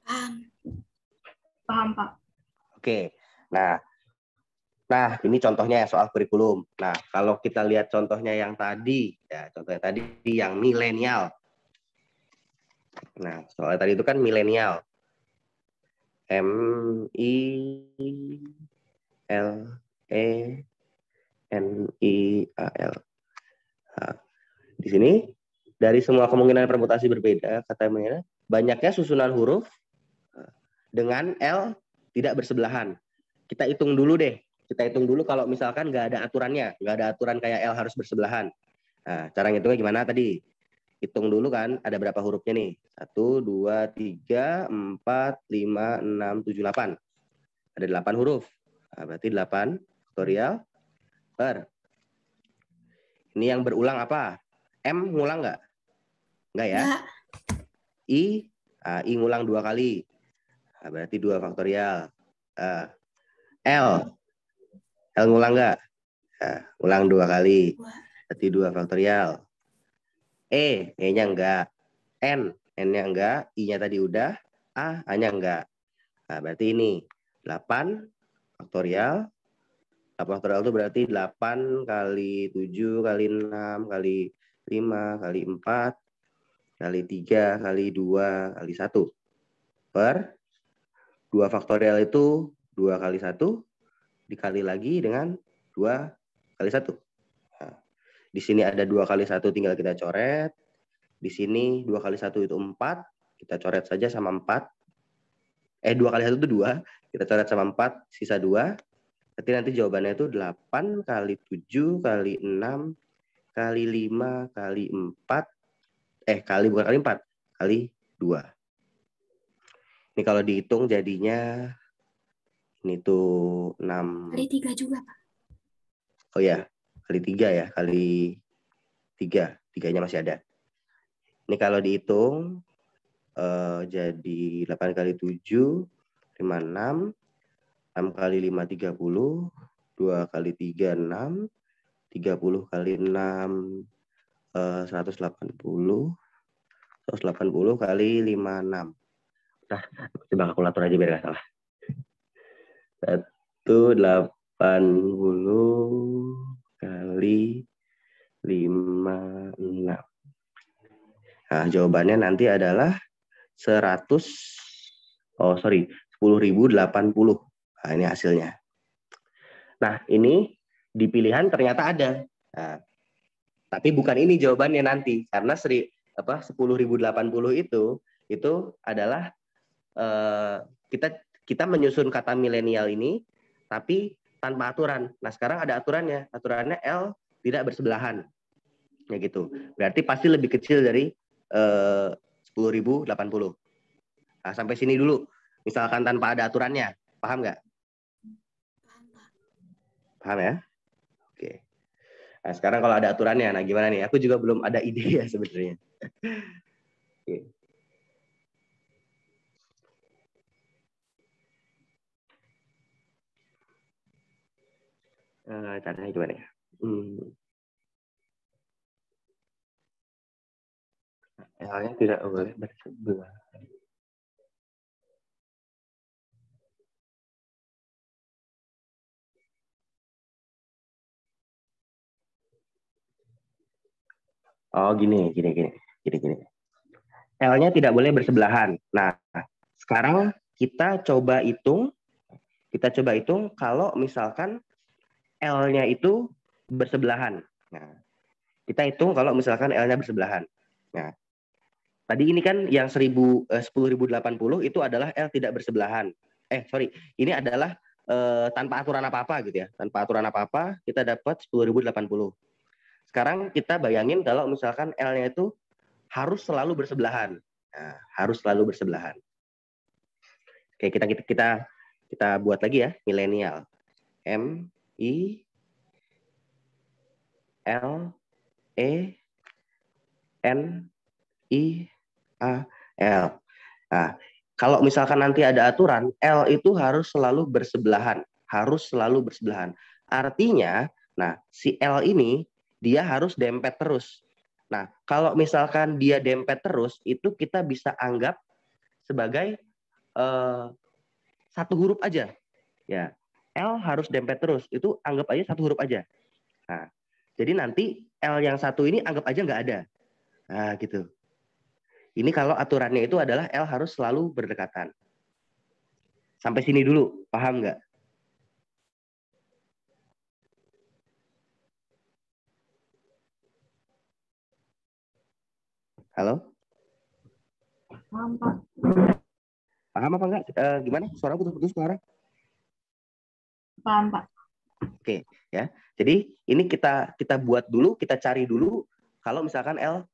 Paham. Paham, Pak. Oke. Nah, ini contohnya soal kurikulum. Nah, kalau kita lihat contohnya yang tadi, ya contohnya tadi yang milenial. Nah, soalnya tadi itu kan milenial. M-I-L-E-N-I-A-L. Nah, di sini dari semua kemungkinan permutasi berbeda, katanya banyaknya susunan huruf dengan L tidak bersebelahan. Kita hitung dulu deh. Kita hitung dulu kalau misalkan nggak ada aturannya, nggak ada aturan kayak L harus bersebelahan. Nah, cara ngitungnya gimana tadi? Hitung dulu kan, ada berapa hurufnya nih? 1, 2, 3, 4, 5, 6, 7, 8. Ada 8 huruf. Nah, berarti 8 faktorial per. Ini yang berulang apa? M ngulang nggak? Nggak ya? Enggak. I ngulang 2 kali. Nah, berarti 2 faktorial. L ngulang nggak? Nah, ngulang 2 kali. Berarti 2 faktorial. E-nya enggak. N-nya enggak. I-nya tadi udah. A-nya enggak. Nah, berarti ini 8 faktorial. 8 faktorial itu berarti 8 kali 7 kali 6 kali 5 kali 4 kali 3 kali 2 kali 1. Per 2 faktorial itu 2 kali 1 dikali lagi dengan 2 kali 1. Nah, di sini ada 2 kali 1 tinggal kita coret. Di sini 2 kali 1 itu 4. Kita coret saja sama 4. 2 kali 1 itu 2. Kita coret sama 4. Sisa 2. Berarti nanti jawabannya itu 8 kali 7 kali 6 kali 5 kali 4. Bukan kali 4. Kali 2. Ini kalau dihitung jadinya ini tuh 6. Kali 3 juga, Pak. Oh ya, kali 3 ya. Kali 3. 3-nya masih ada. Ini kalau dihitung jadi 8 kali 7, 56. 6 kali 5, 30. 2 kali 3, 6. 30 kali 6, 180. 180 kali 56. Nah, coba kalkulator aja biar nggak salah. 180 kali 56. Nah, jawabannya nanti adalah 10.080. Nah, ini hasilnya. Nah, ini di pilihan ternyata ada. Nah, tapi bukan ini jawabannya nanti. Karena 10.080 itu adalah kita menyusun kata milenial ini, tapi tanpa aturan. Nah, sekarang ada aturannya. Aturannya L tidak bersebelahan. Ya gitu. Berarti pasti lebih kecil dari 10.080. Nah, sampai sini dulu. Misalkan tanpa ada aturannya. Paham nggak? Paham, Pak. Paham ya? Oke. Nah, sekarang kalau ada aturannya, nah gimana nih? Aku juga belum ada ide ya sebenarnya. Oke. Caranya gimana ya? L-nya tidak boleh bersebelahan. Oh, gini. L-nya tidak boleh bersebelahan. Nah, sekarang kita coba hitung kalau misalkan L-nya itu bersebelahan. Nah, kita hitung kalau misalkan L-nya bersebelahan. Nah, tadi ini kan yang 10.080 itu adalah L tidak bersebelahan. Ini adalah tanpa aturan apa-apa gitu ya. Tanpa aturan apa-apa kita dapat 10.080. Sekarang kita bayangin kalau misalkan L-nya itu harus selalu bersebelahan. Nah, harus selalu bersebelahan. Oke, kita buat lagi ya, milenial. M I L E N I A L. Nah, kalau misalkan nanti ada aturan, L itu harus selalu bersebelahan. Artinya, nah si L ini dia harus dempet terus. Nah, kalau misalkan dia dempet terus, itu kita bisa anggap sebagai satu huruf aja. Ya, L harus dempet terus. Itu anggap aja satu huruf aja. Nah, jadi nanti L yang satu ini anggap aja nggak ada. Nah, gitu. Ini kalau aturannya itu adalah L harus selalu berdekatan. Sampai sini dulu, paham nggak? Halo? Paham, Pak. Paham apa enggak? Gimana? Suara putus-putus sekarang? Paham, Pak. Oke, ya. Jadi ini kita buat dulu, kita cari dulu kalau misalkan L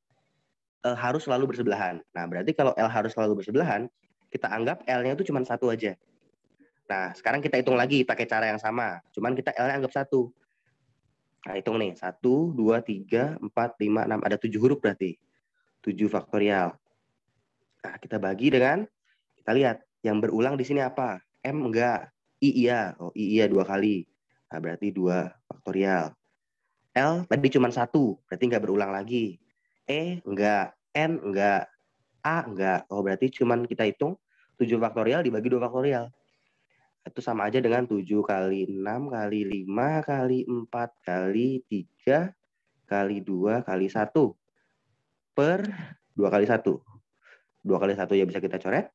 harus selalu bersebelahan. Nah, berarti kalau L harus selalu bersebelahan, kita anggap L-nya itu cuma satu aja. Nah, sekarang kita hitung lagi pakai cara yang sama. Cuman kita L-nya anggap satu. Nah, hitung nih. 1, 2, 3, 4, 5, 6. Ada 7 huruf berarti. 7 faktorial. Nah, kita bagi dengan, kita lihat. Yang berulang di sini apa? M enggak. I iya. Oh, I iya 2 kali. Nah, berarti 2 faktorial. L tadi cuma 1. Berarti nggak berulang lagi. E enggak. N enggak. A enggak. Oh, berarti cuma kita hitung 7 faktorial dibagi 2 faktorial. Itu sama aja dengan 7 kali 6 kali 5 kali 4 kali 3 kali 2 kali 1 per 2 kali 1. 2 kali 1 ya bisa kita coret.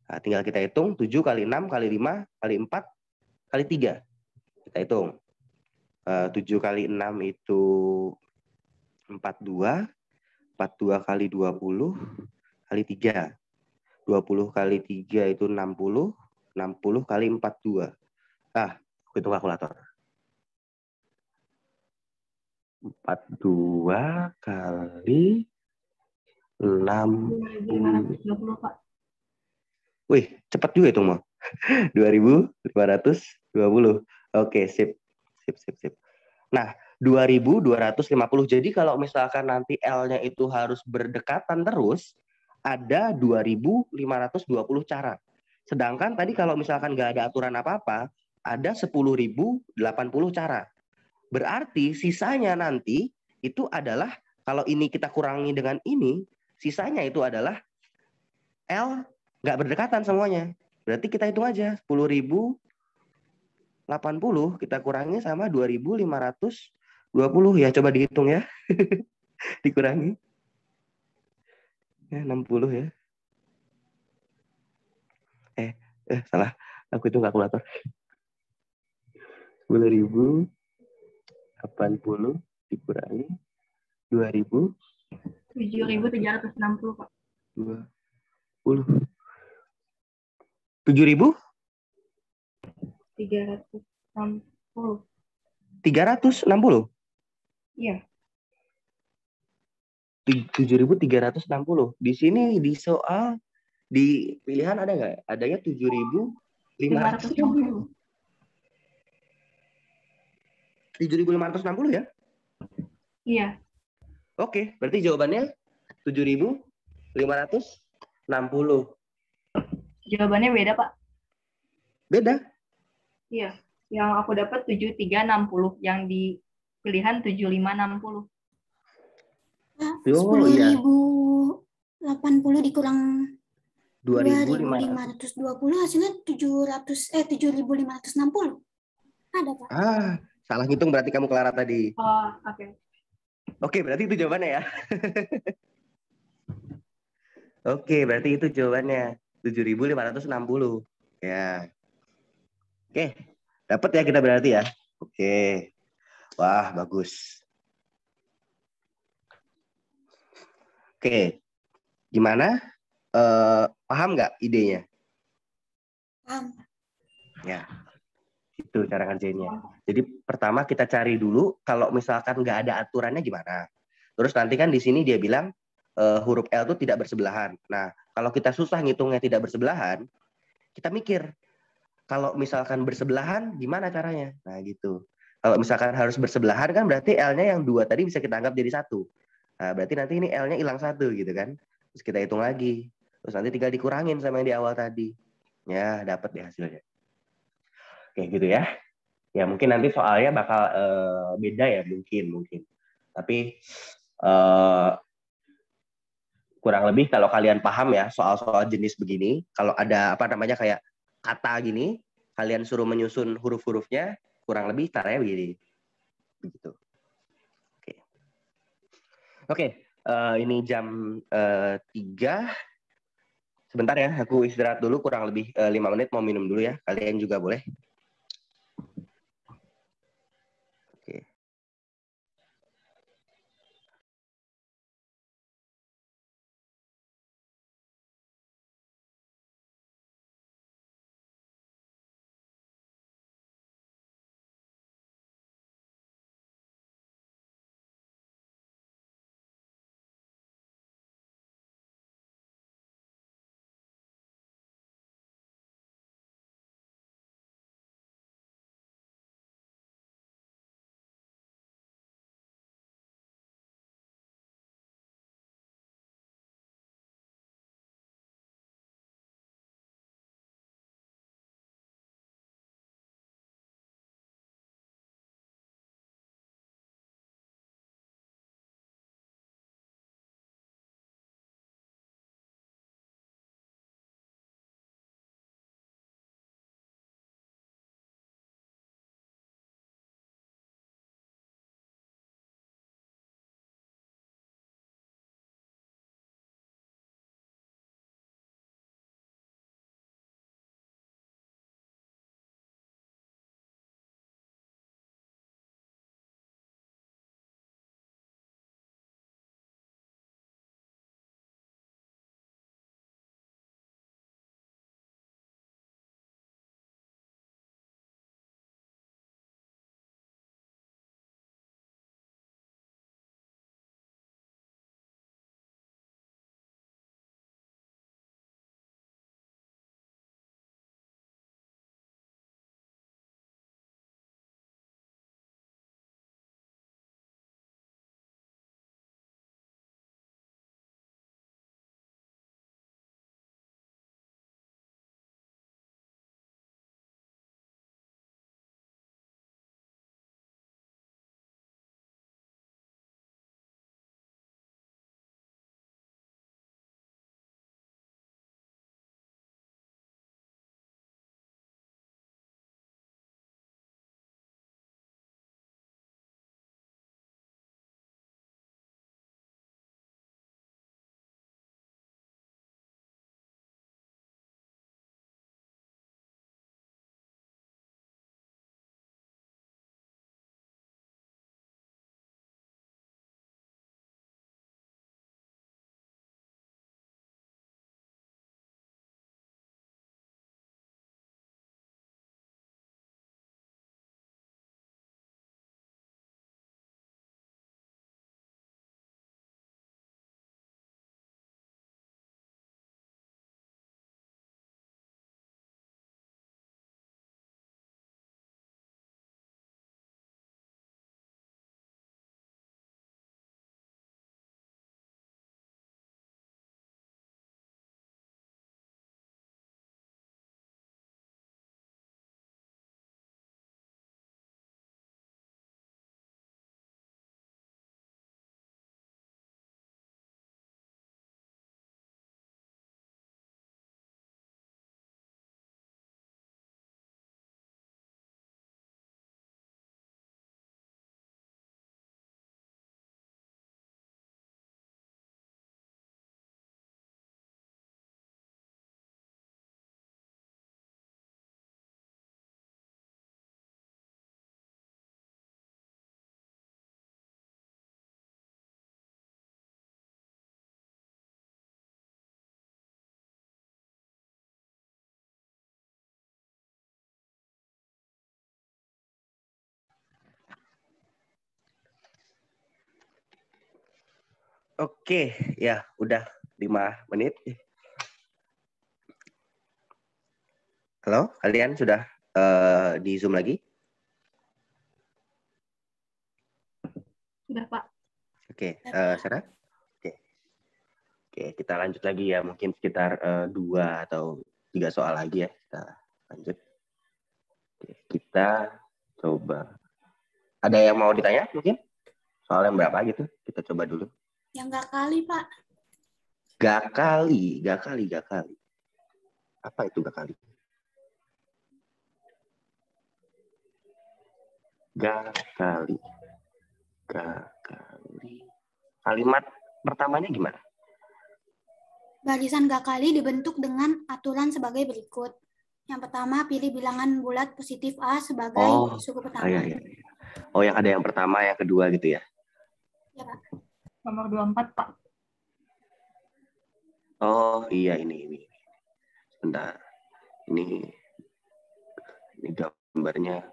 Nah, tinggal kita hitung 7 kali 6 kali 5 kali 4 kali 3. Kita hitung. 7 kali 6 itu 42. 42 kali 20 kali 3. 20 kali 3 itu 60. 60 kali 42. Hitung kalkulator. 42 kali 2.520, Pak. Wih, cepat juga itu mau. 2.520. Oke, sip. Nah, 2.250. Jadi kalau misalkan nanti L-nya itu harus berdekatan terus, ada 2.520 cara. Sedangkan tadi kalau misalkan nggak ada aturan apa-apa, ada 10.080 cara. Berarti sisanya nanti itu adalah, kalau ini kita kurangi dengan ini, sisanya itu adalah L nggak berdekatan semuanya. Berarti kita hitung aja 10.080 kita kurangi sama 2.520. Ya coba dihitung ya. Dikurangi. Ya 60 ya. Salah. Aku hitung kalkulator. 10.080 dikurangi 2.000. 7.360, Pak. 20. 7.000? 360. 360. Iya. 7.360. Di sini di soal di pilihan ada nggak? Adanya 7.560. 560. 7.560 ya? Iya. Oke, berarti jawabannya 7.560. Jawabannya beda, Pak. Beda. Iya. Yang aku dapat 7.360. Yang di pilihan 7.560. Oh Sepuluh iya, ribu 80 dikurang 2.500. 2.520 hasilnya 7.560. Ada, Pak. Salah ngitung berarti kamu Clara tadi. Oh, oke. Oke, berarti itu jawabannya ya. Oke, berarti itu jawabannya. 7.560. Ya. Oke, dapat ya kita berarti ya. Oke. Wah, bagus. Oke, gimana? Paham nggak idenya? Paham. Ya, itu cara ngerjainnya. Jadi pertama kita cari dulu kalau misalkan nggak ada aturannya gimana. Terus nanti kan di sini dia bilang huruf L itu tidak bersebelahan. Nah, kalau kita susah ngitungnya tidak bersebelahan, kita mikir kalau misalkan bersebelahan gimana caranya. Nah, gitu. Kalau misalkan harus bersebelahan kan berarti L-nya yang 2 tadi bisa kita anggap jadi 1. Nah, berarti nanti ini L-nya hilang 1 gitu kan. Terus kita hitung lagi. Terus nanti tinggal dikurangin sama yang di awal tadi. Ya, dapat deh hasilnya. Kayak gitu ya. Ya mungkin nanti soalnya bakal beda ya mungkin. Tapi eh, kurang lebih kalau kalian paham ya soal-soal jenis begini, kalau ada apa namanya kayak kata gini, kalian suruh menyusun huruf-hurufnya, kurang lebih caranya begini. Begitu. Oke. Oke, ini jam 3. Sebentar ya, aku istirahat dulu kurang lebih 5 menit mau minum dulu ya. Kalian juga boleh. Oke. Oke, ya udah 5 menit. Halo, kalian sudah di Zoom lagi? Sudah, Pak. Oke, Sarah? Oke, kita lanjut lagi ya. Mungkin sekitar 2 atau 3 soal lagi ya. Kita lanjut. Oke, kita coba. Ada yang mau ditanya mungkin? Soal yang berapa gitu? Kita coba dulu. Yang nggak kali, Pak. Gak kali. Apa itu gak kali? Gak kali. Kalimat pertamanya gimana? Barisan gak kali dibentuk dengan aturan sebagai berikut. Yang pertama, pilih bilangan bulat positif A sebagai suku pertama. Iya. Oh, yang ada yang pertama, yang kedua gitu ya? Ya, Pak. Nomor 24, Pak. Oh, iya ini. Sebentar. Ini gambarnya.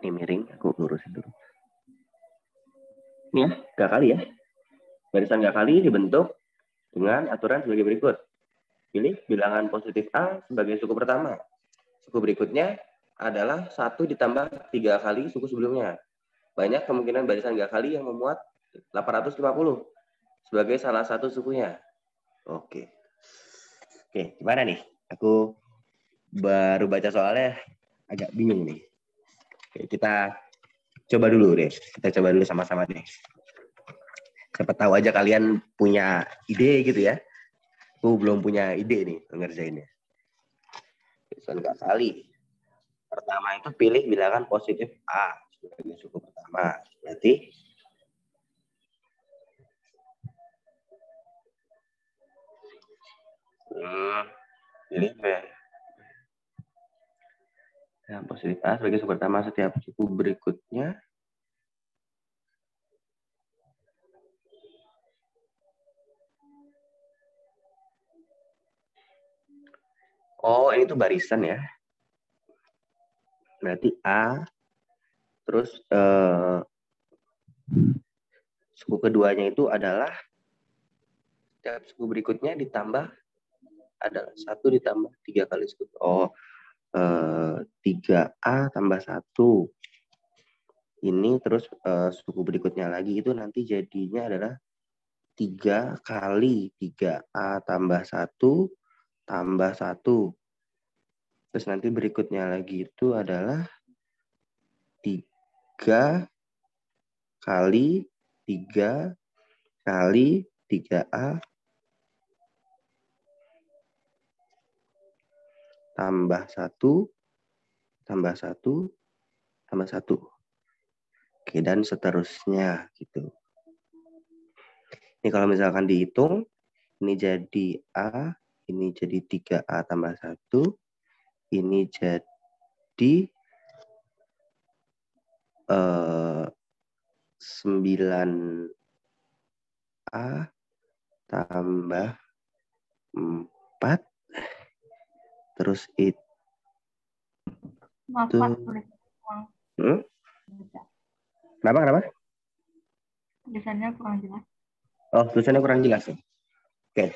Ini miring, aku lurusin dulu. Ini ya, gak kali ya. Barisan gak kali dibentuk dengan aturan sebagai berikut. Pilih bilangan positif A sebagai suku pertama. Suku berikutnya adalah 1 ditambah 3 kali suku sebelumnya. Banyak kemungkinan barisan gak kali yang memuat 850 sebagai salah satu sukunya. Oke, gimana nih? Aku baru baca soalnya agak bingung nih. Oke, kita coba dulu deh. Kita coba dulu sama-sama deh. Siapa tahu aja kalian punya ide gitu ya. Aku belum punya ide nih ngerjainnya. Barisan gak kali. Pertama itu pilih bilangan positif A sebagai suku pertama. Berarti pilih B. Yang positif A sebagai suku pertama, setiap suku berikutnya oh, ini tuh barisan ya. Berarti A, terus suku keduanya itu adalah setiap suku berikutnya ditambah adalah 1 ditambah 3 kali suku. Oh, 3A tambah 1. Ini terus suku berikutnya lagi itu nanti jadinya adalah 3 kali 3A tambah 1 tambah 1. Terus nanti berikutnya lagi itu adalah 3 kali 3 kali 3A tambah 1 tambah 1 tambah 1. Oke, dan seterusnya gitu. Ini kalau misalkan dihitung, ini jadi A, ini jadi 3A tambah 1, ini jadi 9A tambah 4, terus itu. Maaf, Pak. Kenapa? Tulisannya kurang jelas. Oh, tulisannya kurang jelas ya? Oke.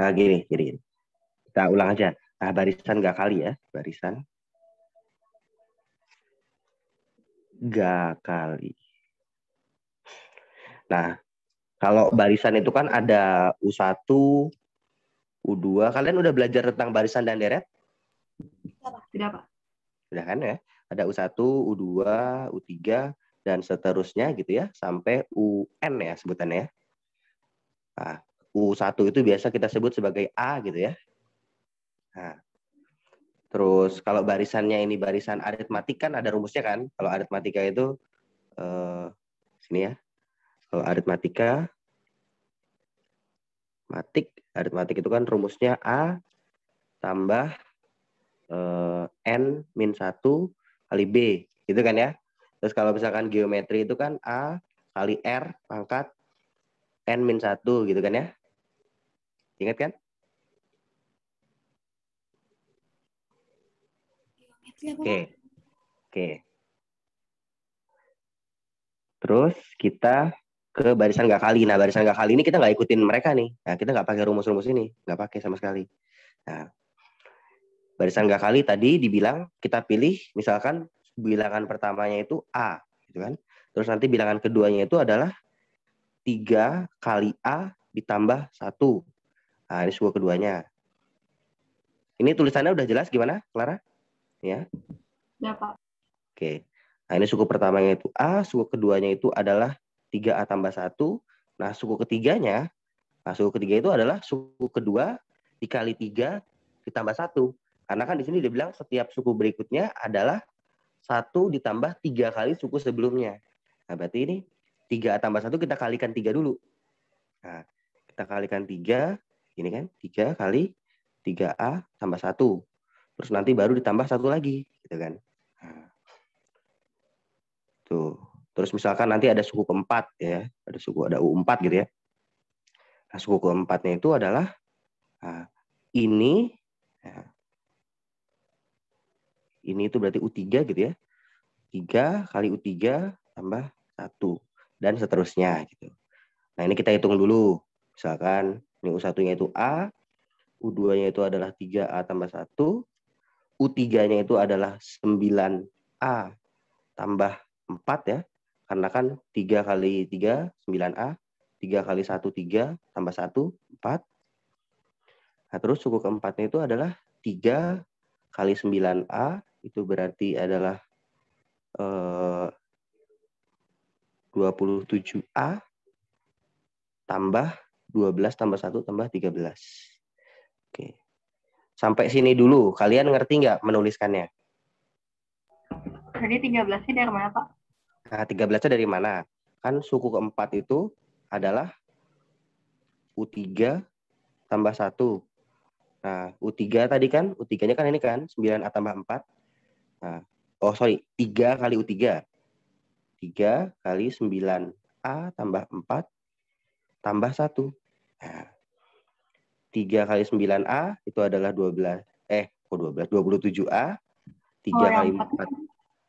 Nah, gini. Kita ulang aja. Nah, barisan gak kali ya. Barisan gak kali. Nah, kalau barisan itu kan ada U1, U2. Kalian udah belajar tentang barisan dan deret? Tidak, Pak. Udah kan ya? Ada U1, U2, U3, dan seterusnya gitu ya. Sampai UN ya sebutannya. Nah, U1 itu biasa kita sebut sebagai A gitu ya. Nah, terus kalau barisannya ini barisan aritmatik kan ada rumusnya kan. Kalau aritmatika itu sini ya. Kalau aritmatika aritmatik itu kan rumusnya A tambah N min 1 kali B. Gitu kan ya. Terus kalau misalkan geometri itu kan A kali R pangkat N-1 gitu kan ya. Ingat kan? Oke. Terus kita ke barisan nggak kali. Nah, barisan nggak kali ini kita nggak ikutin mereka nih. Nah, kita nggak pakai rumus-rumus ini. Nggak pakai sama sekali. Nah, barisan nggak kali tadi dibilang kita pilih misalkan bilangan pertamanya itu A. Gitu kan? Terus nanti bilangan keduanya itu adalah 3 kali A ditambah 1. Nah, ini suku keduanya. Ini tulisannya udah jelas gimana, Clara? Ya. Ya, Pak. Oke. Nah, ini suku pertamanya itu A, suku keduanya itu adalah 3A tambah 1. Nah, suku ketiganya, suku ketiga itu adalah suku kedua dikali 3 ditambah 1. Karena kan di sini dia bilang setiap suku berikutnya adalah 1 ditambah 3 kali suku sebelumnya. Nah, berarti ini 3A tambah 1 kita kalikan 3 dulu. Nah, kita kalikan 3, ini kan 3 kali 3A tambah 1. Terus nanti baru ditambah 1 lagi, gitu kan. Nah, tuh. Terus misalkan nanti ada suku keempat ya, ada U4 gitu ya. Nah, suku keempatnya itu adalah ini itu berarti U3 gitu ya. 3 kali U3 tambah 1 dan seterusnya gitu. Nah, ini kita hitung dulu. Misalkan ini U1-nya itu A, U2-nya itu adalah 3A tambah 1, U3-nya itu adalah 9A tambah 4 ya. Karena kan 3 kali 3, 9A. 3 kali 1, 3. Tambah 1, 4. Nah, terus suku keempatnya itu adalah 3 kali 9A. Itu berarti adalah 27A. Tambah 12 tambah 1 tambah 13. Oke. Sampai sini dulu. Kalian ngerti nggak menuliskannya? Jadi 13-nya dari mana, Pak? Nah, 13-nya dari mana? Kan suku keempat itu adalah U3 tambah 1. Nah, U3 tadi kan, U3-nya kan ini kan, 9A tambah 4. Nah, 3 kali U3. 3 kali 9A tambah 4 tambah 1. Nah, 3 kali 9A itu adalah 12. 27A. 3 kali 4.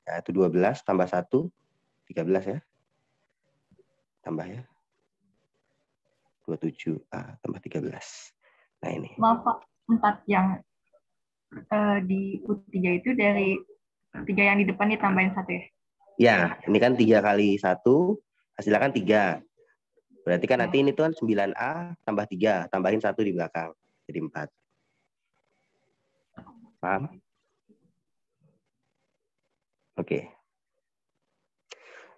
Nah, itu 12 tambah 1. 13 ya. Tambah ya. 27A tambah 13. Nah, ini. Maaf, Pak. 4 yang di U3 itu dari 3 yang di depan ditambahin 1 ya? Ya, ini kan 3 kali 1, hasilnya kan 3. Berarti kan nanti ini tuh kan 9A tambah 3, tambahin 1 di belakang. Jadi 4. Paham? Oke.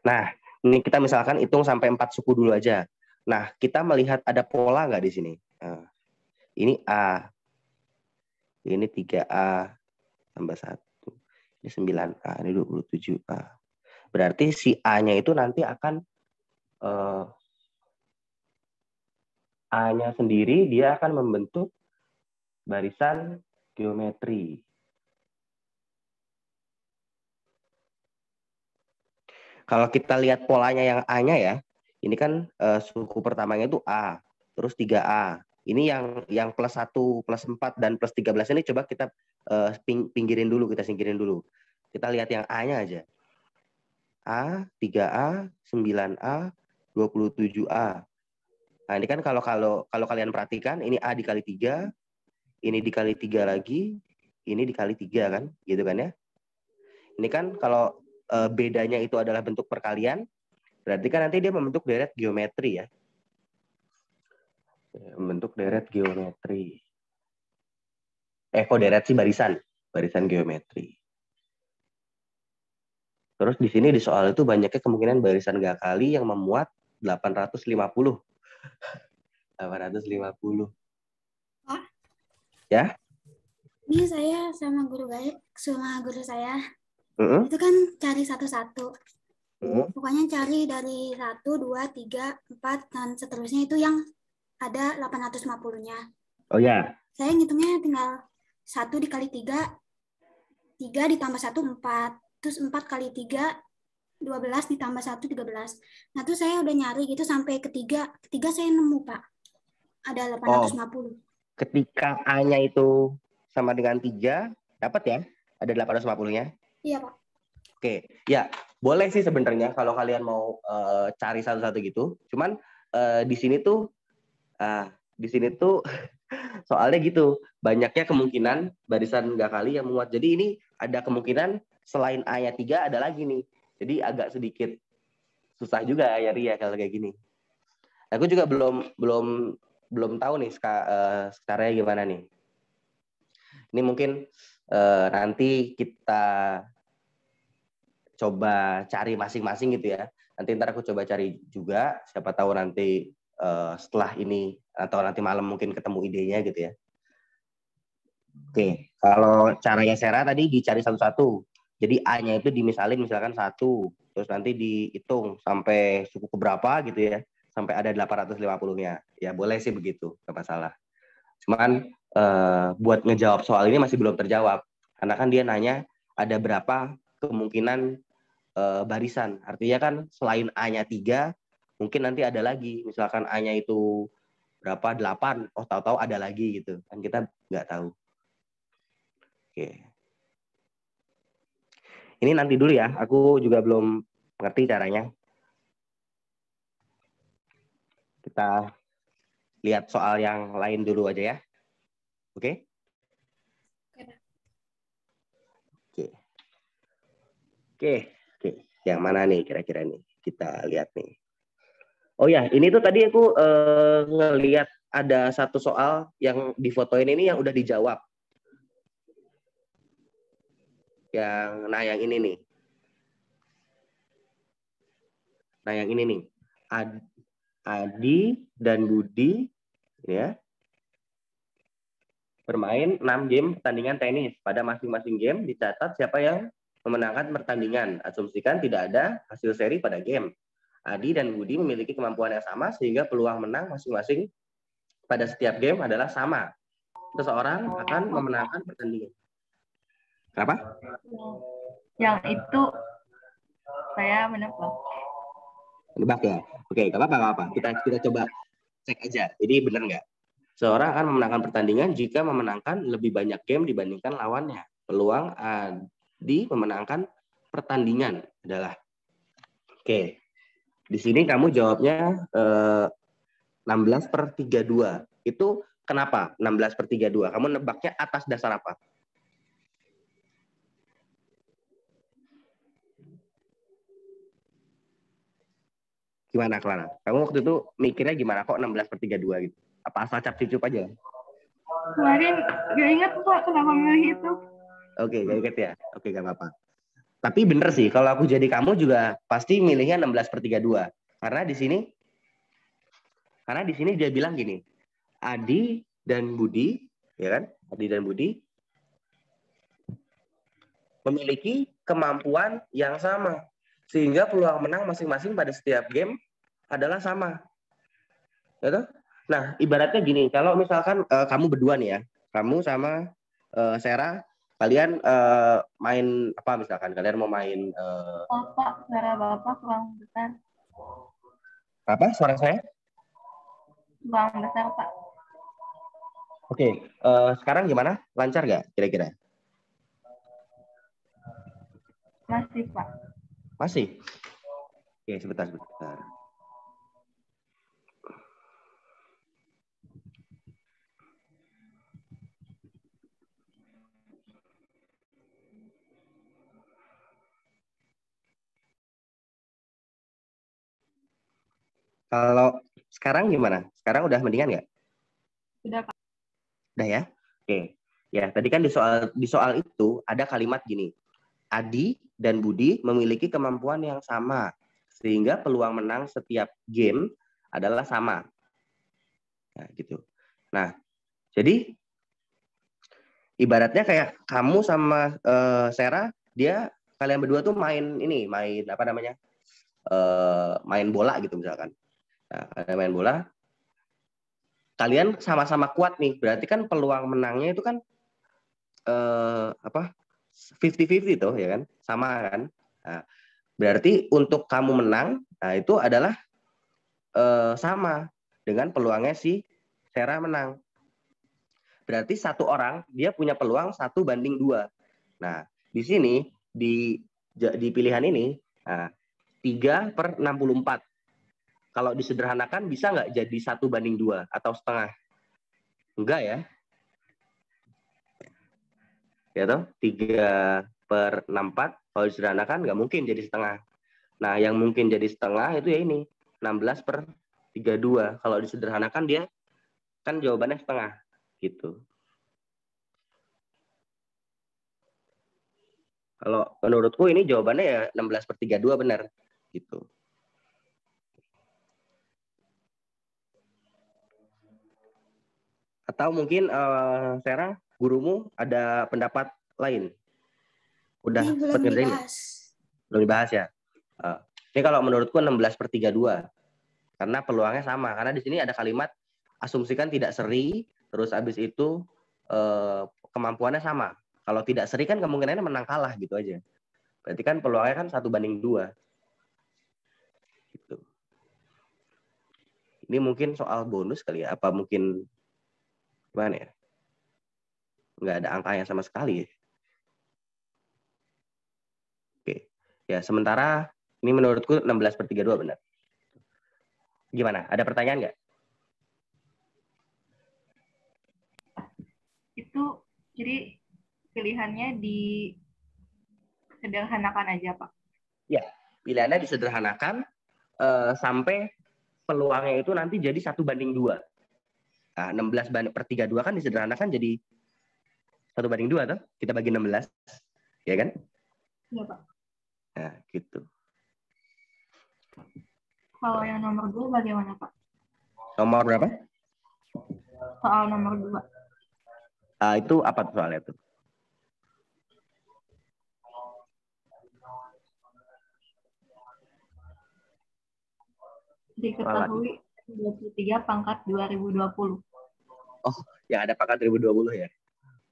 Nah, ini kita misalkan hitung sampai 4 suku dulu aja. Nah, kita melihat ada pola nggak di sini? Nah, ini A. Ini 3A tambah 1. Ini 9A, ini 27A. Berarti si A-nya itu nanti akan A-nya sendiri dia akan membentuk barisan geometri. Kalau kita lihat polanya yang A-nya ya, ini kan suku pertamanya itu A, terus 3A. Ini yang plus 1, plus 4, dan plus 13 ini coba kita pinggirin dulu, kita singkirin dulu. Kita lihat yang A-nya aja. A, 3A, 9A, 27A. Nah, ini kan kalau kalian perhatikan, ini A dikali 3, ini dikali 3 lagi, ini dikali 3 kan, gitu kan ya. Ini kan kalau bedanya itu adalah bentuk perkalian, berarti kan nanti dia membentuk deret geometri ya. Membentuk deret geometri. Kok deret sih barisan geometri. Terus di sini di soal itu banyaknya kemungkinan barisan gak kali yang memuat 850. 850. Pak? Ya? Ini saya sama guru saya. Uh-huh. Itu kan cari satu-satu. Pokoknya cari dari 1, 2, 3, 4, dan seterusnya itu yang ada 850-nya. Oh ya. Saya ngitungnya tinggal 1 dikali 3, 3 ditambah 1, 4. Terus 4 kali 3, 12 ditambah 1, 13. Nah, itu saya udah nyari gitu sampai ketiga saya nemu, Pak. Ada 850. Ketika A-nya itu sama dengan 3, dapat ya? Ada 850-nya? Iya, Pak. Oke, ya boleh sih sebenarnya kalau kalian mau cari satu-satu gitu. Cuman di sini tuh soalnya gitu, banyaknya kemungkinan barisan nggak kali yang muat. Jadi ini ada kemungkinan selain A-nya 3 ada lagi nih. Jadi agak sedikit susah juga ya Ria kalau kayak gini. Aku juga belum tahu nih caranya gimana nih. Ini mungkin nanti kita coba cari masing-masing gitu ya. Nanti ntar aku coba cari juga. Siapa tahu nanti setelah ini atau nanti malam mungkin ketemu idenya gitu ya. Oke, kalau caranya Sera tadi dicari satu-satu. Jadi A-nya itu dimisalin misalkan 1, terus nanti dihitung sampai suku keberapa gitu ya, sampai ada 850-nya. Ya boleh sih begitu, nggak masalah. Cuman buat ngejawab soal ini masih belum terjawab. Karena kan dia nanya ada berapa kemungkinan barisan. Artinya kan selain A-nya 3, mungkin nanti ada lagi. Misalkan A-nya itu berapa, 8, oh tahu-tahu ada lagi gitu. Kan kita nggak tahu. Oke. Ini nanti dulu ya, aku juga belum ngerti caranya. Kita lihat soal yang lain dulu aja ya. Oke? Oke. Yang mana nih kira-kira nih? Kita lihat nih. Oh ya, ini tuh tadi aku ngelihat ada satu soal yang difotoin ini yang udah dijawab. Yang ini nih. Nah, yang ini nih. Adi dan Budi ya bermain 6 game pertandingan tenis. Pada masing-masing game dicatat siapa yang memenangkan pertandingan. Asumsikan tidak ada hasil seri pada game. Adi dan Budi memiliki kemampuan yang sama sehingga peluang menang masing-masing pada setiap game adalah sama. Seseorang akan memenangkan pertandingan. Kenapa? Yang itu saya menebak. Menebak ya? Oke, nggak apa-apa. Kita coba cek aja. Jadi benar nggak? Seorang akan memenangkan pertandingan jika memenangkan lebih banyak game dibandingkan lawannya. Peluang Adi memenangkan pertandingan adalah. Oke. Di sini kamu jawabnya 16/32. Itu kenapa 16/32? Kamu nebaknya atas dasar apa? Gimana, Clara? Kamu waktu itu mikirnya gimana kok 16/32 gitu? Apa asal cap-cicup aja? Kemarin gak ingat Pak kenapa milih itu. Oke, gak inget ya? Oke, gak apa-apa. Tapi bener sih, kalau aku jadi kamu juga pasti milihnya 16/32. Karena di sini dia bilang gini, Adi dan Budi, ya kan? Adi dan Budi memiliki kemampuan yang sama. Sehingga peluang menang masing-masing pada setiap game adalah sama. Gitu? Nah, ibaratnya gini, kalau misalkan kamu berdua nih ya, kamu sama Sera, kalian main apa misalkan? Kalian mau main Bapak, suara Bapak kurang besar. apa suara saya? Kurang besar, Pak. Oke, sekarang gimana? Lancar nggak kira-kira? Masih, Pak. Masih? Oke, sebentar. Kalau sekarang gimana? Sekarang udah mendingan nggak? Sudah, Pak. Udah ya? Oke. Ya, tadi kan di soal itu ada kalimat gini. Adi dan Budi memiliki kemampuan yang sama sehingga peluang menang setiap game adalah sama. Nah, gitu. Nah, jadi ibaratnya kayak kamu sama Sera, kalian berdua tuh main apa namanya? Main bola gitu misalkan. Nah, kalian main bola, kalian sama-sama kuat nih. Berarti kan peluang menangnya itu kan 50-50 tuh ya kan, sama kan. Nah, Berarti untuk kamu menang, nah itu adalah sama dengan peluangnya si Sarah menang. Berarti satu orang dia punya peluang 1:2. Nah, di sini di pilihan ini 3/64. Kalau disederhanakan bisa nggak jadi 1:2 atau setengah? Enggak ya. Ya toh, 3/64 kalau disederhanakan nggak mungkin jadi setengah. Nah, yang mungkin jadi setengah itu ya ini 16/32. Kalau disederhanakan dia kan jawabannya setengah gitu. Kalau menurutku ini jawabannya ya 16/32 benar gitu. Atau mungkin Sarah, gurumu ada pendapat lain? Udah Ini belum ngerjain ya? dibahas. Belum dibahas ya? Ini kalau menurutku 16/32. Karena peluangnya sama. Karena di sini ada kalimat asumsikan tidak seri, terus habis itu kemampuannya sama. Kalau tidak seri kan kemungkinannya menang kalah gitu aja. Berarti kan peluangnya kan 1:2. Gitu. Ini mungkin soal bonus kali ya? Apa mungkin gimana ya? Nggak ada angkanya sama sekali ya? Oke. Ya, sementara ini menurutku 16/32 benar. Gimana? Ada pertanyaan nggak? Itu jadi pilihannya disederhanakan aja, Pak. Ya, pilihannya disederhanakan sampai peluangnya itu nanti jadi 1:2. Nah, 16/32 kan disederhanakan jadi 1:2 tuh. Kita bagi 16. Ya kan? Iya, Pak. Nah, gitu. Kalau yang nomor 2 bagaimana, Pak? Nomor berapa? Soal nomor 2. Itu apa soalnya tuh? Diketahui 23 pangkat 2020. Oh, ya ada pangkat 2020 ya.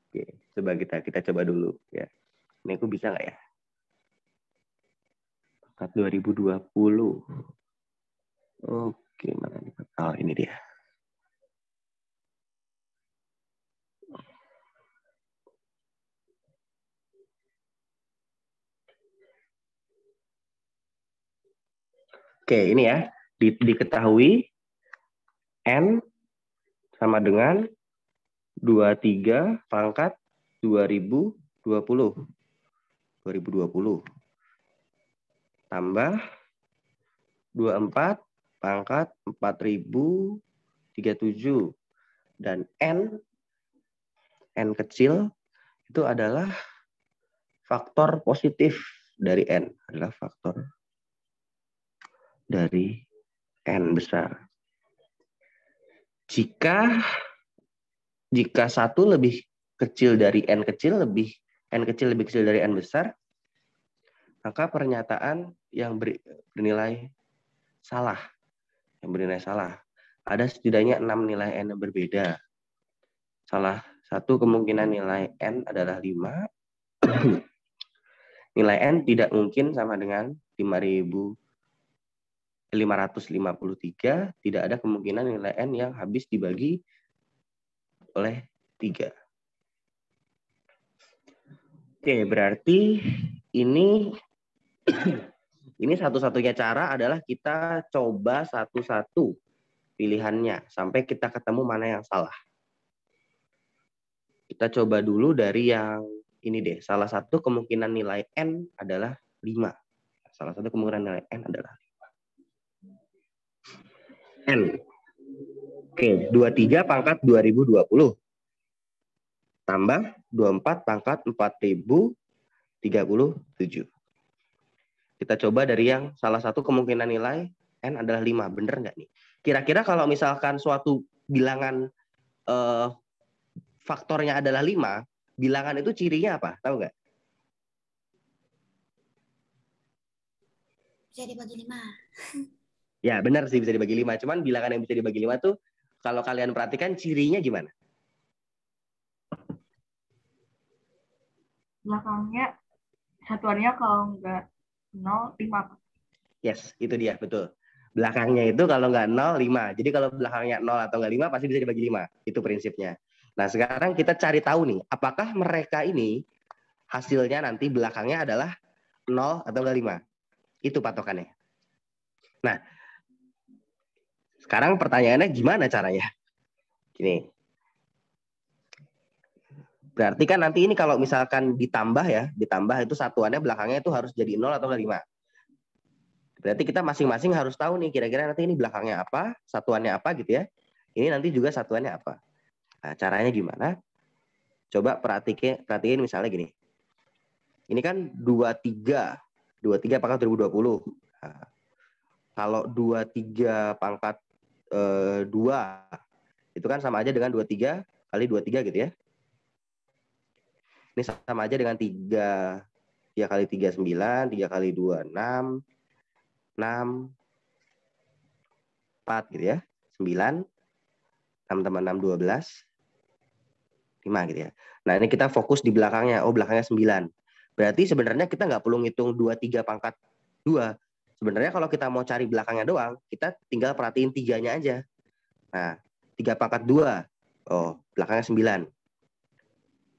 Oke, coba kita coba dulu ya. Ini aku bisa nggak ya? Pangkat 2020. Oke, mana nih? Oh, ini dia. Oke, ini ya. Diketahui N sama dengan 23 pangkat 2020. 2020. Tambah 24 pangkat 4037. Dan N kecil itu adalah faktor positif dari N. Adalah faktor dari N besar. Jika satu lebih kecil dari N kecil, N kecil lebih kecil dari N besar, maka pernyataan yang bernilai salah. Yang bernilai salah. Ada setidaknya 6 nilai N yang berbeda. Salah satu kemungkinan nilai N adalah 5. Nilai N tidak mungkin sama dengan 5.553. Tidak ada kemungkinan nilai N yang habis dibagi oleh 3. Oke, berarti ini satu-satunya cara adalah kita coba satu-satu pilihannya sampai kita ketemu mana yang salah. Kita coba dulu dari yang ini deh. Salah satu kemungkinan nilai N adalah 5. Salah satu kemungkinan nilai N adalah 5. N. Oke, 23 pangkat 2020. Tambah 24 pangkat 4037. Kita coba dari yang salah satu kemungkinan nilai N adalah 5. Bener nggak nih? Kira-kira kalau misalkan suatu bilangan faktornya adalah 5, bilangan itu cirinya apa? Tahu nggak? Bisa dibagi 5. Ya, benar sih bisa dibagi 5. Cuman bilangan yang bisa dibagi 5 tuh kalau kalian perhatikan cirinya gimana? Belakangnya satuannya kalau nggak 0, 5. Yes, itu dia, betul. Belakangnya itu kalau nggak 0, 5. Jadi kalau belakangnya 0 atau nggak 5, pasti bisa dibagi 5. Itu prinsipnya. Nah, sekarang kita cari tahu nih, apakah mereka ini hasilnya nanti belakangnya adalah 0 atau nggak 5. Itu patokannya. Nah, sekarang pertanyaannya gimana caranya? Gini. Berarti kan nanti ini kalau misalkan ditambah ya, ditambah itu satuannya belakangnya itu harus jadi 0 atau nggak 5. Berarti kita masing-masing harus tahu nih kira-kira nanti ini belakangnya apa, satuannya apa gitu ya. Ini nanti juga satuannya apa. Nah, caranya gimana? Coba perhatiin misalnya gini. Ini kan 23. 23 pangkat 2020. Nah, kalau 23 pangkat 2 itu kan sama aja dengan 23 kali 23 gitu ya. Ini sama aja dengan 3 kali 3 9, 3 kali 2 6, 6 4 gitu ya. 9 6 tambah 6 12 5 gitu ya. Nah, ini kita fokus di belakangnya. Oh, belakangnya 9. Berarti sebenarnya kita nggak perlu ngitung 23 pangkat 2. Sebenarnya kalau kita mau cari belakangnya doang, kita tinggal perhatiin 3-nya aja. Nah, 3 pangkat 2. Oh, belakangnya 9.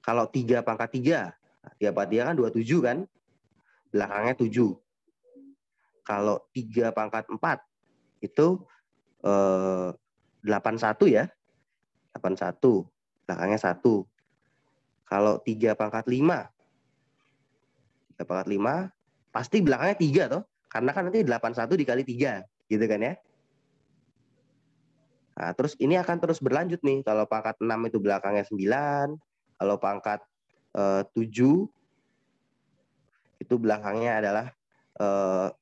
Kalau 3 pangkat 3, 3 pangkat 3 kan 27 kan? Belakangnya 7. Kalau 3 pangkat 4, itu 81 ya. 81. Belakangnya 1. Kalau 3 pangkat 5, 3 pangkat 5, pasti belakangnya 3 toh. Karena kan nanti 81 dikali 3. Gitu kan ya. Nah, terus ini akan terus berlanjut nih. Kalau pangkat 6 itu belakangnya 9. Kalau pangkat 7 itu belakangnya adalah 9,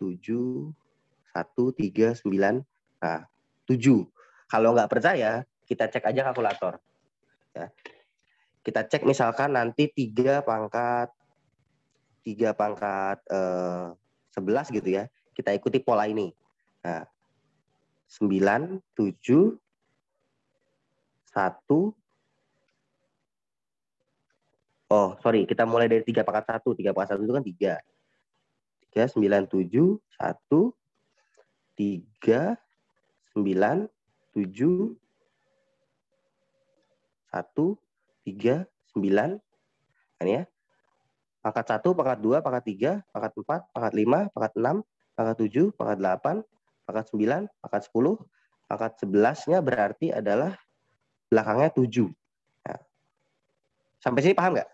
7, 1, 3, 9. Nah, 7. Kalau nggak percaya, kita cek aja kalkulator. Ya. Kita cek misalkan nanti 3 pangkat 11 gitu ya. Kita ikuti pola ini. Nah, 9, 7, 1. Oh, sorry. Kita mulai dari 3 pangkat 1. 3 pangkat 1 itu kan 3. 3, 9, 7, 1, 3, 9, 7, 1, 3, 9. Ini ya. Pangkat 1, pangkat 2, pangkat 3, pangkat 4, pangkat 5, pangkat 6, pangkat 7, pangkat 8, pangkat 9, pangkat 10, pangkat 11-nya berarti adalah belakangnya 7. Nah, sampai sini paham nggak?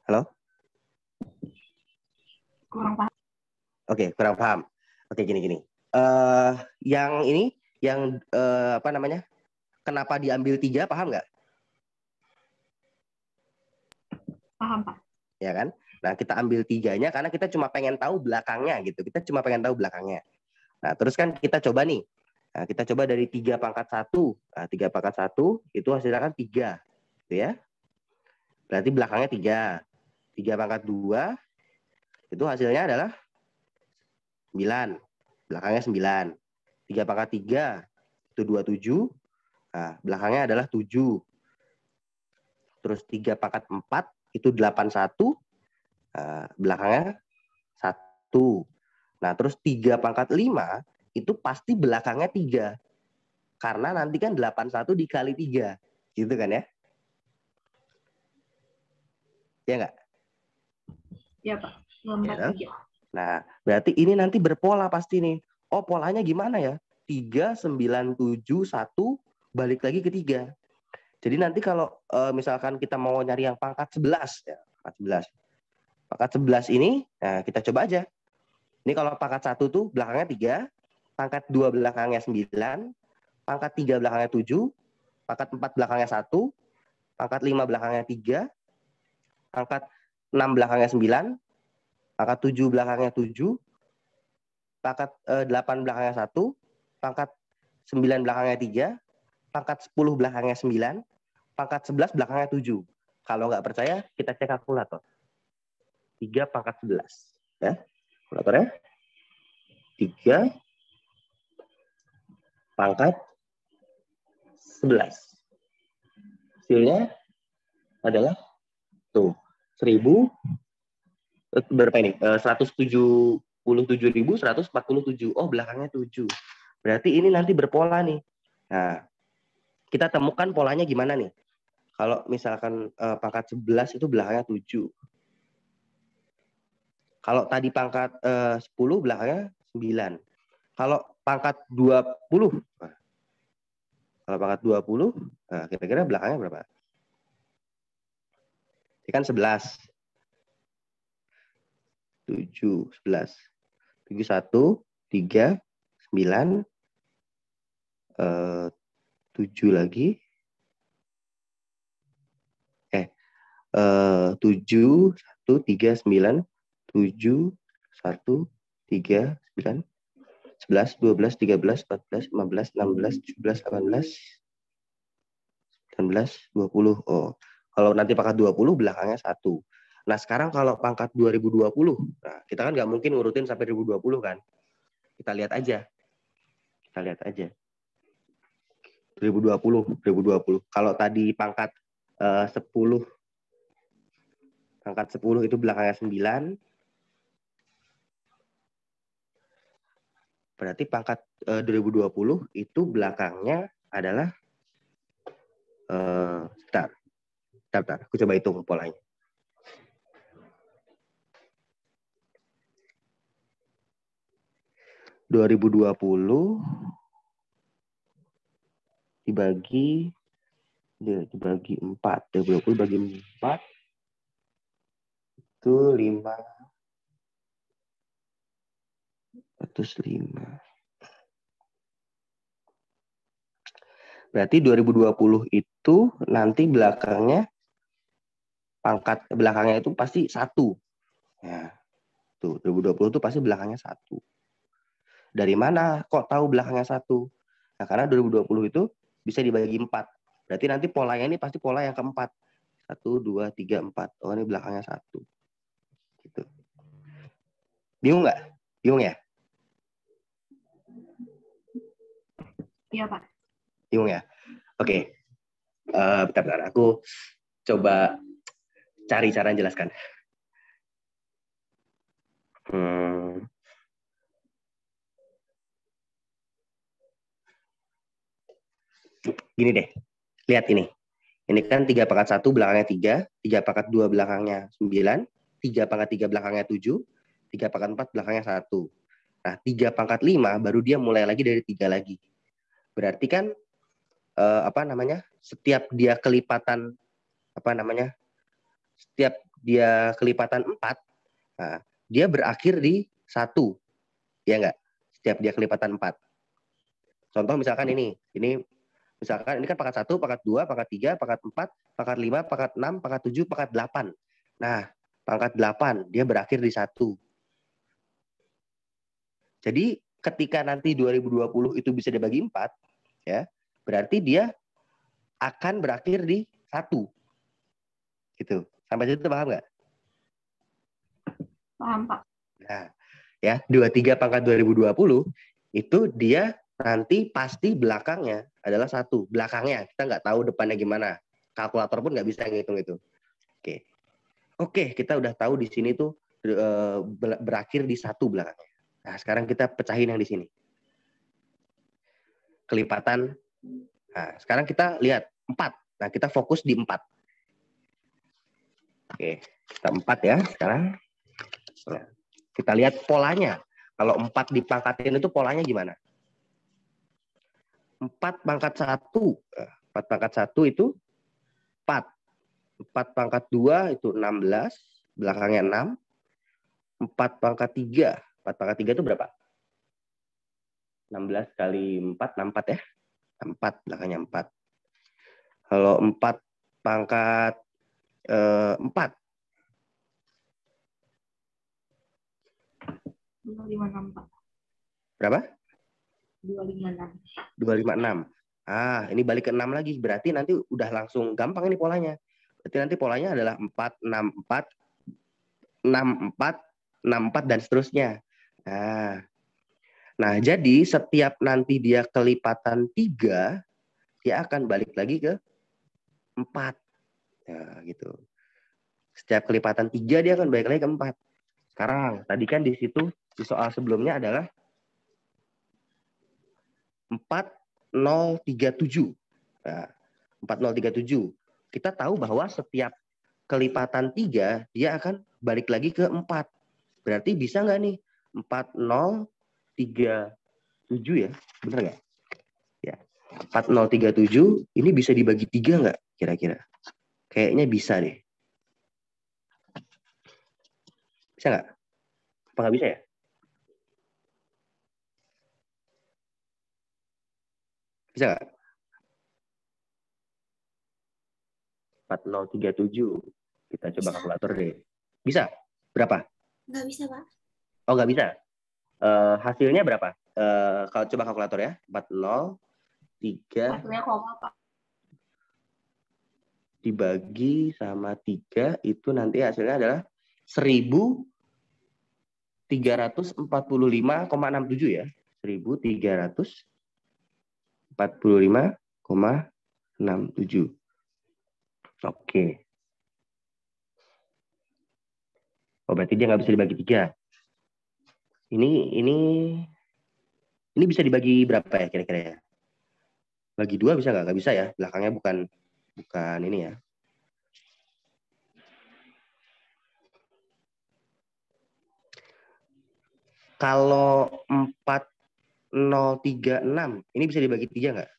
Halo? Kurang paham. Oke, kurang paham. Oke, gini. Yang ini, yang apa namanya? Kenapa diambil 3, paham nggak? Paham, Pak. Ya kan? Nah, kita ambil 3-nya karena kita cuma pengen tahu belakangnya gitu. Kita cuma pengen tahu belakangnya. Nah, terus kan kita coba nih. Nah, kita coba dari 3 pangkat 1. Nah, 3 pangkat 1 itu hasilnya kan 3. Gitu ya. Berarti belakangnya 3. 3 pangkat 2 itu hasilnya adalah 9. Belakangnya 9. 3 pangkat 3 itu 27. Nah, belakangnya adalah 7. Terus 3 pangkat 4 itu 81. Nah, belakangnya 1. Nah, terus 3 pangkat 5 itu pasti belakangnya 3. Karena nanti kan 81 dikali 3. Gitu kan ya? Ya nggak? Ya, Pak. 4, 3. Nah, berarti ini nanti berpola pasti nih. Oh, polanya gimana ya? 3, 9, 7, 1, balik lagi ke 3. Jadi nanti kalau misalkan kita mau nyari yang pangkat 11. Ya, pangkat 11. Pangkat 11 ini, nah, kita coba aja. Ini kalau pangkat 1 tuh belakangnya 3, pangkat 2 belakangnya 9, pangkat 3 belakangnya 7, pangkat 4 belakangnya 1, pangkat 5 belakangnya 3, pangkat 6 belakangnya 9, pangkat 7 belakangnya 7, pangkat 8 belakangnya 1, pangkat 9 belakangnya 3, pangkat 10 belakangnya 9, pangkat 11 belakangnya 7. Kalau nggak percaya, kita cek kalkulator. 3 pangkat 11. Ya, kalkulatornya. 3 pangkat 11. Hasilnya adalah tuh 1000 berapa ini? 177.147. Oh, belakangnya 7. Berarti ini nanti berpola nih. Nah, kita temukan polanya gimana nih? Kalau misalkan pangkat 11 itu belakangnya 7. Kalau tadi pangkat 10 belakangnya 9. Kalau pangkat 20, kalau pangkat 20, nah, kira-kira belakangnya berapa? Ini kan 11. 7, 11. 7, 1, 3, 9, 7 lagi. 7, 1, 3, 9, 7, 1, 3, 9, 11, 12, 13, 14, 15, 16, 17, 18, 19, 20. Oh, kalau nanti pangkat 20 belakangnya 1. Nah, sekarang kalau pangkat 2020, nah, kita kan nggak mungkin ngurutin sampai 2020 kan. Kita lihat aja. 2020. Kalau tadi pangkat 10, pangkat 10 itu belakangnya 9. Berarti pangkat 2020 itu belakangnya adalah bentar, aku coba hitung polanya. (2020) dibagi 4. 2020 bagi 4 itu 505. Berarti 2020 itu nanti belakangnya pangkat belakangnya itu pasti 1. Ya. Tuh, 2020 itu pasti belakangnya 1. Dari mana kok tahu belakangnya 1? Nah, karena 2020 itu bisa dibagi 4. Berarti nanti polanya ini pasti pola yang keempat. 1, 2, 3, 4. Oh, ini belakangnya 1. Gitu. Bingung nggak? Bingung ya? Iya, Pak. Bingung ya? Oke. Bentar. Aku coba cari cara menjelaskan. Gini deh. Lihat ini. Ini kan 3 pangkat 1 belakangnya 3, 3 pangkat 2 belakangnya 9, 3 pangkat 3 belakangnya 7, 3 pangkat 4 belakangnya 1. Nah, 3 pangkat 5 baru dia mulai lagi dari 3 lagi. Berarti kan setiap dia kelipatan setiap dia kelipatan 4, nah, dia berakhir di 1. Ya enggak? Setiap dia kelipatan 4. Contoh misalkan ini misalkan ini kan pangkat 1, pangkat 2, pangkat 3, pangkat 4, pangkat 5, pangkat 6, pangkat 7, pangkat 8. Nah, pangkat 8 dia berakhir di 1. Jadi ketika nanti 2020 itu bisa dibagi 4, ya, berarti dia akan berakhir di 1. Gitu. Sampai situ paham nggak? Paham, Pak. Nah, ya, 23 pangkat 2020 itu dia nanti pasti belakangnya adalah 1. Belakangnya, kita nggak tahu depannya gimana. Kalkulator pun nggak bisa ngitung itu. Oke, kita udah tahu di sini tuh berakhir di 1 belakangnya. Nah, sekarang kita pecahin yang di sini. Kelipatan. Nah, sekarang kita lihat 4. Nah, kita fokus di 4. Oke, kita 4 ya sekarang. Nah, kita lihat polanya. Kalau 4 dipangkatin itu polanya gimana? 4 pangkat 1. 4 pangkat 1 itu 4. 4 pangkat 2 itu 16. Belakangnya 6. 4 pangkat 3. 4 pangkat 3 itu berapa? 16 kali 4, 64 ya. 4, belakangnya 4. Kalau 4 pangkat 4. 256, Pak. Berapa? 256. 256. Ah, ini balik ke 6 lagi. Berarti nanti udah langsung gampang ini polanya. Berarti nanti polanya adalah 4, 6, 4, 6, 4, 6, 4, dan seterusnya. Nah, jadi setiap nanti dia kelipatan 3, dia akan balik lagi ke 4. Ya, gitu. Setiap kelipatan 3 dia akan balik lagi ke 4. Sekarang, tadi kan di situ di soal sebelumnya adalah 4037. Nah, 4037. Kita tahu bahwa setiap kelipatan 3 dia akan balik lagi ke 4. Berarti bisa nggak nih 4037 ya? Benar nggak? Ya. 4037 ini bisa dibagi 3 nggak kira-kira? Kayaknya bisa deh. Bisa nggak? Apa nggak bisa ya? Bisa nggak? 4037. Kita coba Bisa. kalkulator deh. Bisa? Berapa? Nggak bisa, Pak. Oh, nggak bisa. Hasilnya berapa? Kalau coba kalkulator ya. 403 Hasilnya koma, Pak. dibagi sama 3 itu nanti hasilnya adalah 1345,67 ya. 1345,67. Oke. Oh, berarti dia nggak bisa dibagi 3. Ini bisa dibagi berapa ya kira-kira ya? Bagi 2 bisa nggak? Nggak bisa ya. Belakangnya bukan ini ya. Kalau 4036 ini bisa dibagi 3 nggak?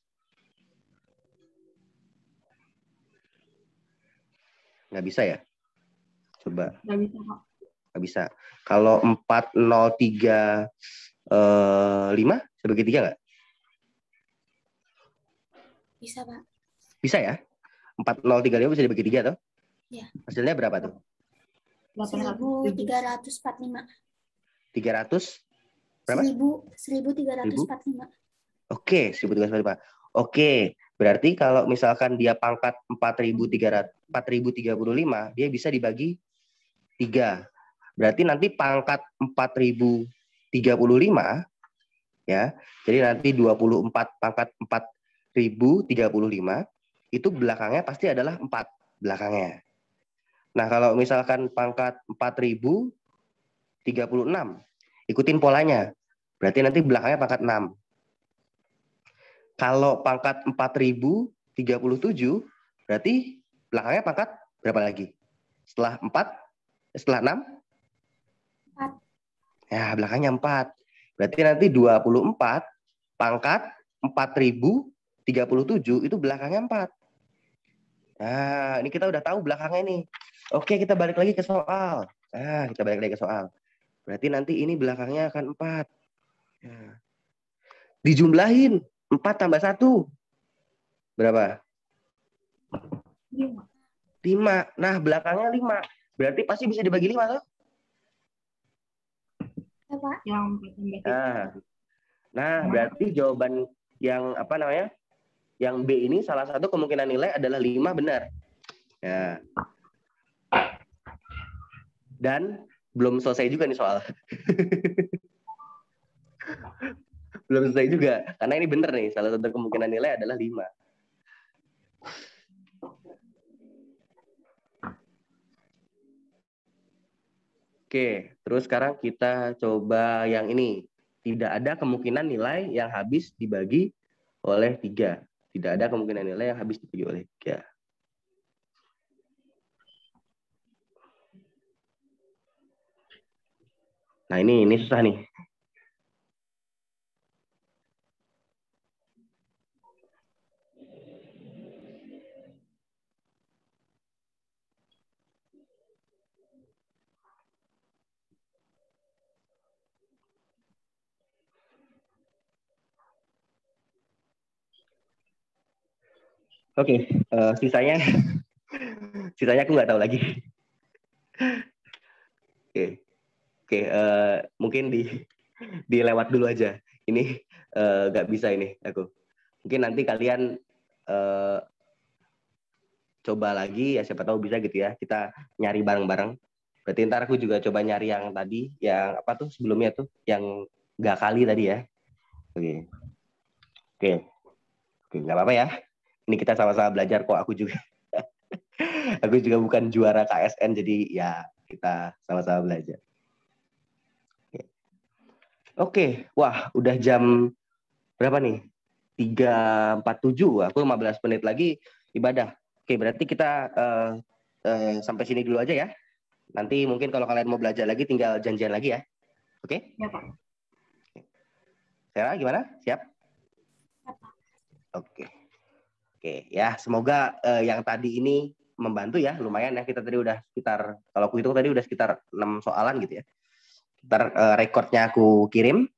Nggak bisa ya? Coba. Nggak bisa, Pak. Nggak bisa. Kalau 4035 bisa bagi 3 nggak? Bisa, Pak. Bisa ya? 4035 bisa dibagi 3 toh? Iya. Hasilnya berapa tuh? 1345. 300 berapa? 1345. Oke, 1345. Oke, berarti kalau misalkan dia pangkat 4035, dia bisa dibagi 3. Berarti nanti pangkat 4035 ya. Jadi nanti 24 pangkat 4035 itu belakangnya pasti adalah 4 belakangnya. Nah, kalau misalkan pangkat 4036, ikutin polanya. Berarti nanti belakangnya pangkat 6. Kalau pangkat 4037, berarti belakangnya pangkat berapa lagi? Setelah 4? Setelah 6? 4. Ya, belakangnya 4. Berarti nanti 24 pangkat 4037 itu belakangnya 4. Nah, ini kita udah tahu belakangnya nih. Oke, kita balik lagi ke soal. Nah, kita balik lagi ke soal. Berarti nanti ini belakangnya akan 4. Nah, dijumlahin 4 tambah 1. Berapa? 5. Nah, belakangnya 5. Berarti pasti bisa dibagi 5 toh? Ya, Pak. Nah, berarti jawaban yang apa namanya? Yang B ini salah satu kemungkinan nilai adalah 5 benar. Ya. Dan belum selesai juga nih soal. Belum selesai juga. Karena ini benar nih, salah satu kemungkinan nilai adalah 5. Oke, terus sekarang kita coba yang ini. Tidak ada kemungkinan nilai yang habis dibagi oleh 3. Tidak ada kemungkinan nilai yang habis dibagi oleh 3. Nah, ini susah nih. Oke, sisanya aku nggak tahu lagi. Oke, mungkin dilewat dulu aja. Ini nggak bisa ini aku. Mungkin nanti kalian coba lagi ya, siapa tahu bisa gitu ya. Kita nyari bareng-bareng. Berarti ntar aku juga coba nyari yang tadi, yang apa tuh sebelumnya tuh, yang nggak kali tadi ya. Oke, nggak apa-apa ya. Ini kita sama-sama belajar kok, aku juga. Aku juga bukan juara KSN, jadi ya kita sama-sama belajar. Oke, wah udah jam berapa nih? 3.47, aku 15 menit lagi ibadah. Oke, berarti kita sampai sini dulu aja ya. Nanti mungkin kalau kalian mau belajar lagi tinggal janjian lagi ya. Oke? Ya, Pak. Sarah gimana? Siap? Oke. Oke, ya semoga yang tadi ini membantu ya, lumayan ya. Kita tadi udah sekitar, kalau aku hitung tadi udah sekitar 6 soalan gitu ya. Ntar rekodnya aku kirim.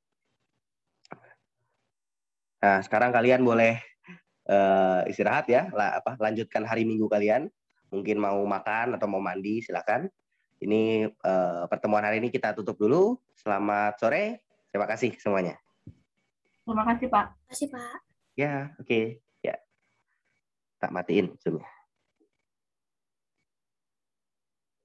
Nah, sekarang kalian boleh istirahat ya, lanjutkan hari Minggu kalian. Mungkin mau makan atau mau mandi, silakan. Ini pertemuan hari ini kita tutup dulu. Selamat sore. Terima kasih semuanya. Terima kasih, Pak. Terima kasih, Pak. Ya, oke. Ya. Tak matiin Zoom-nya.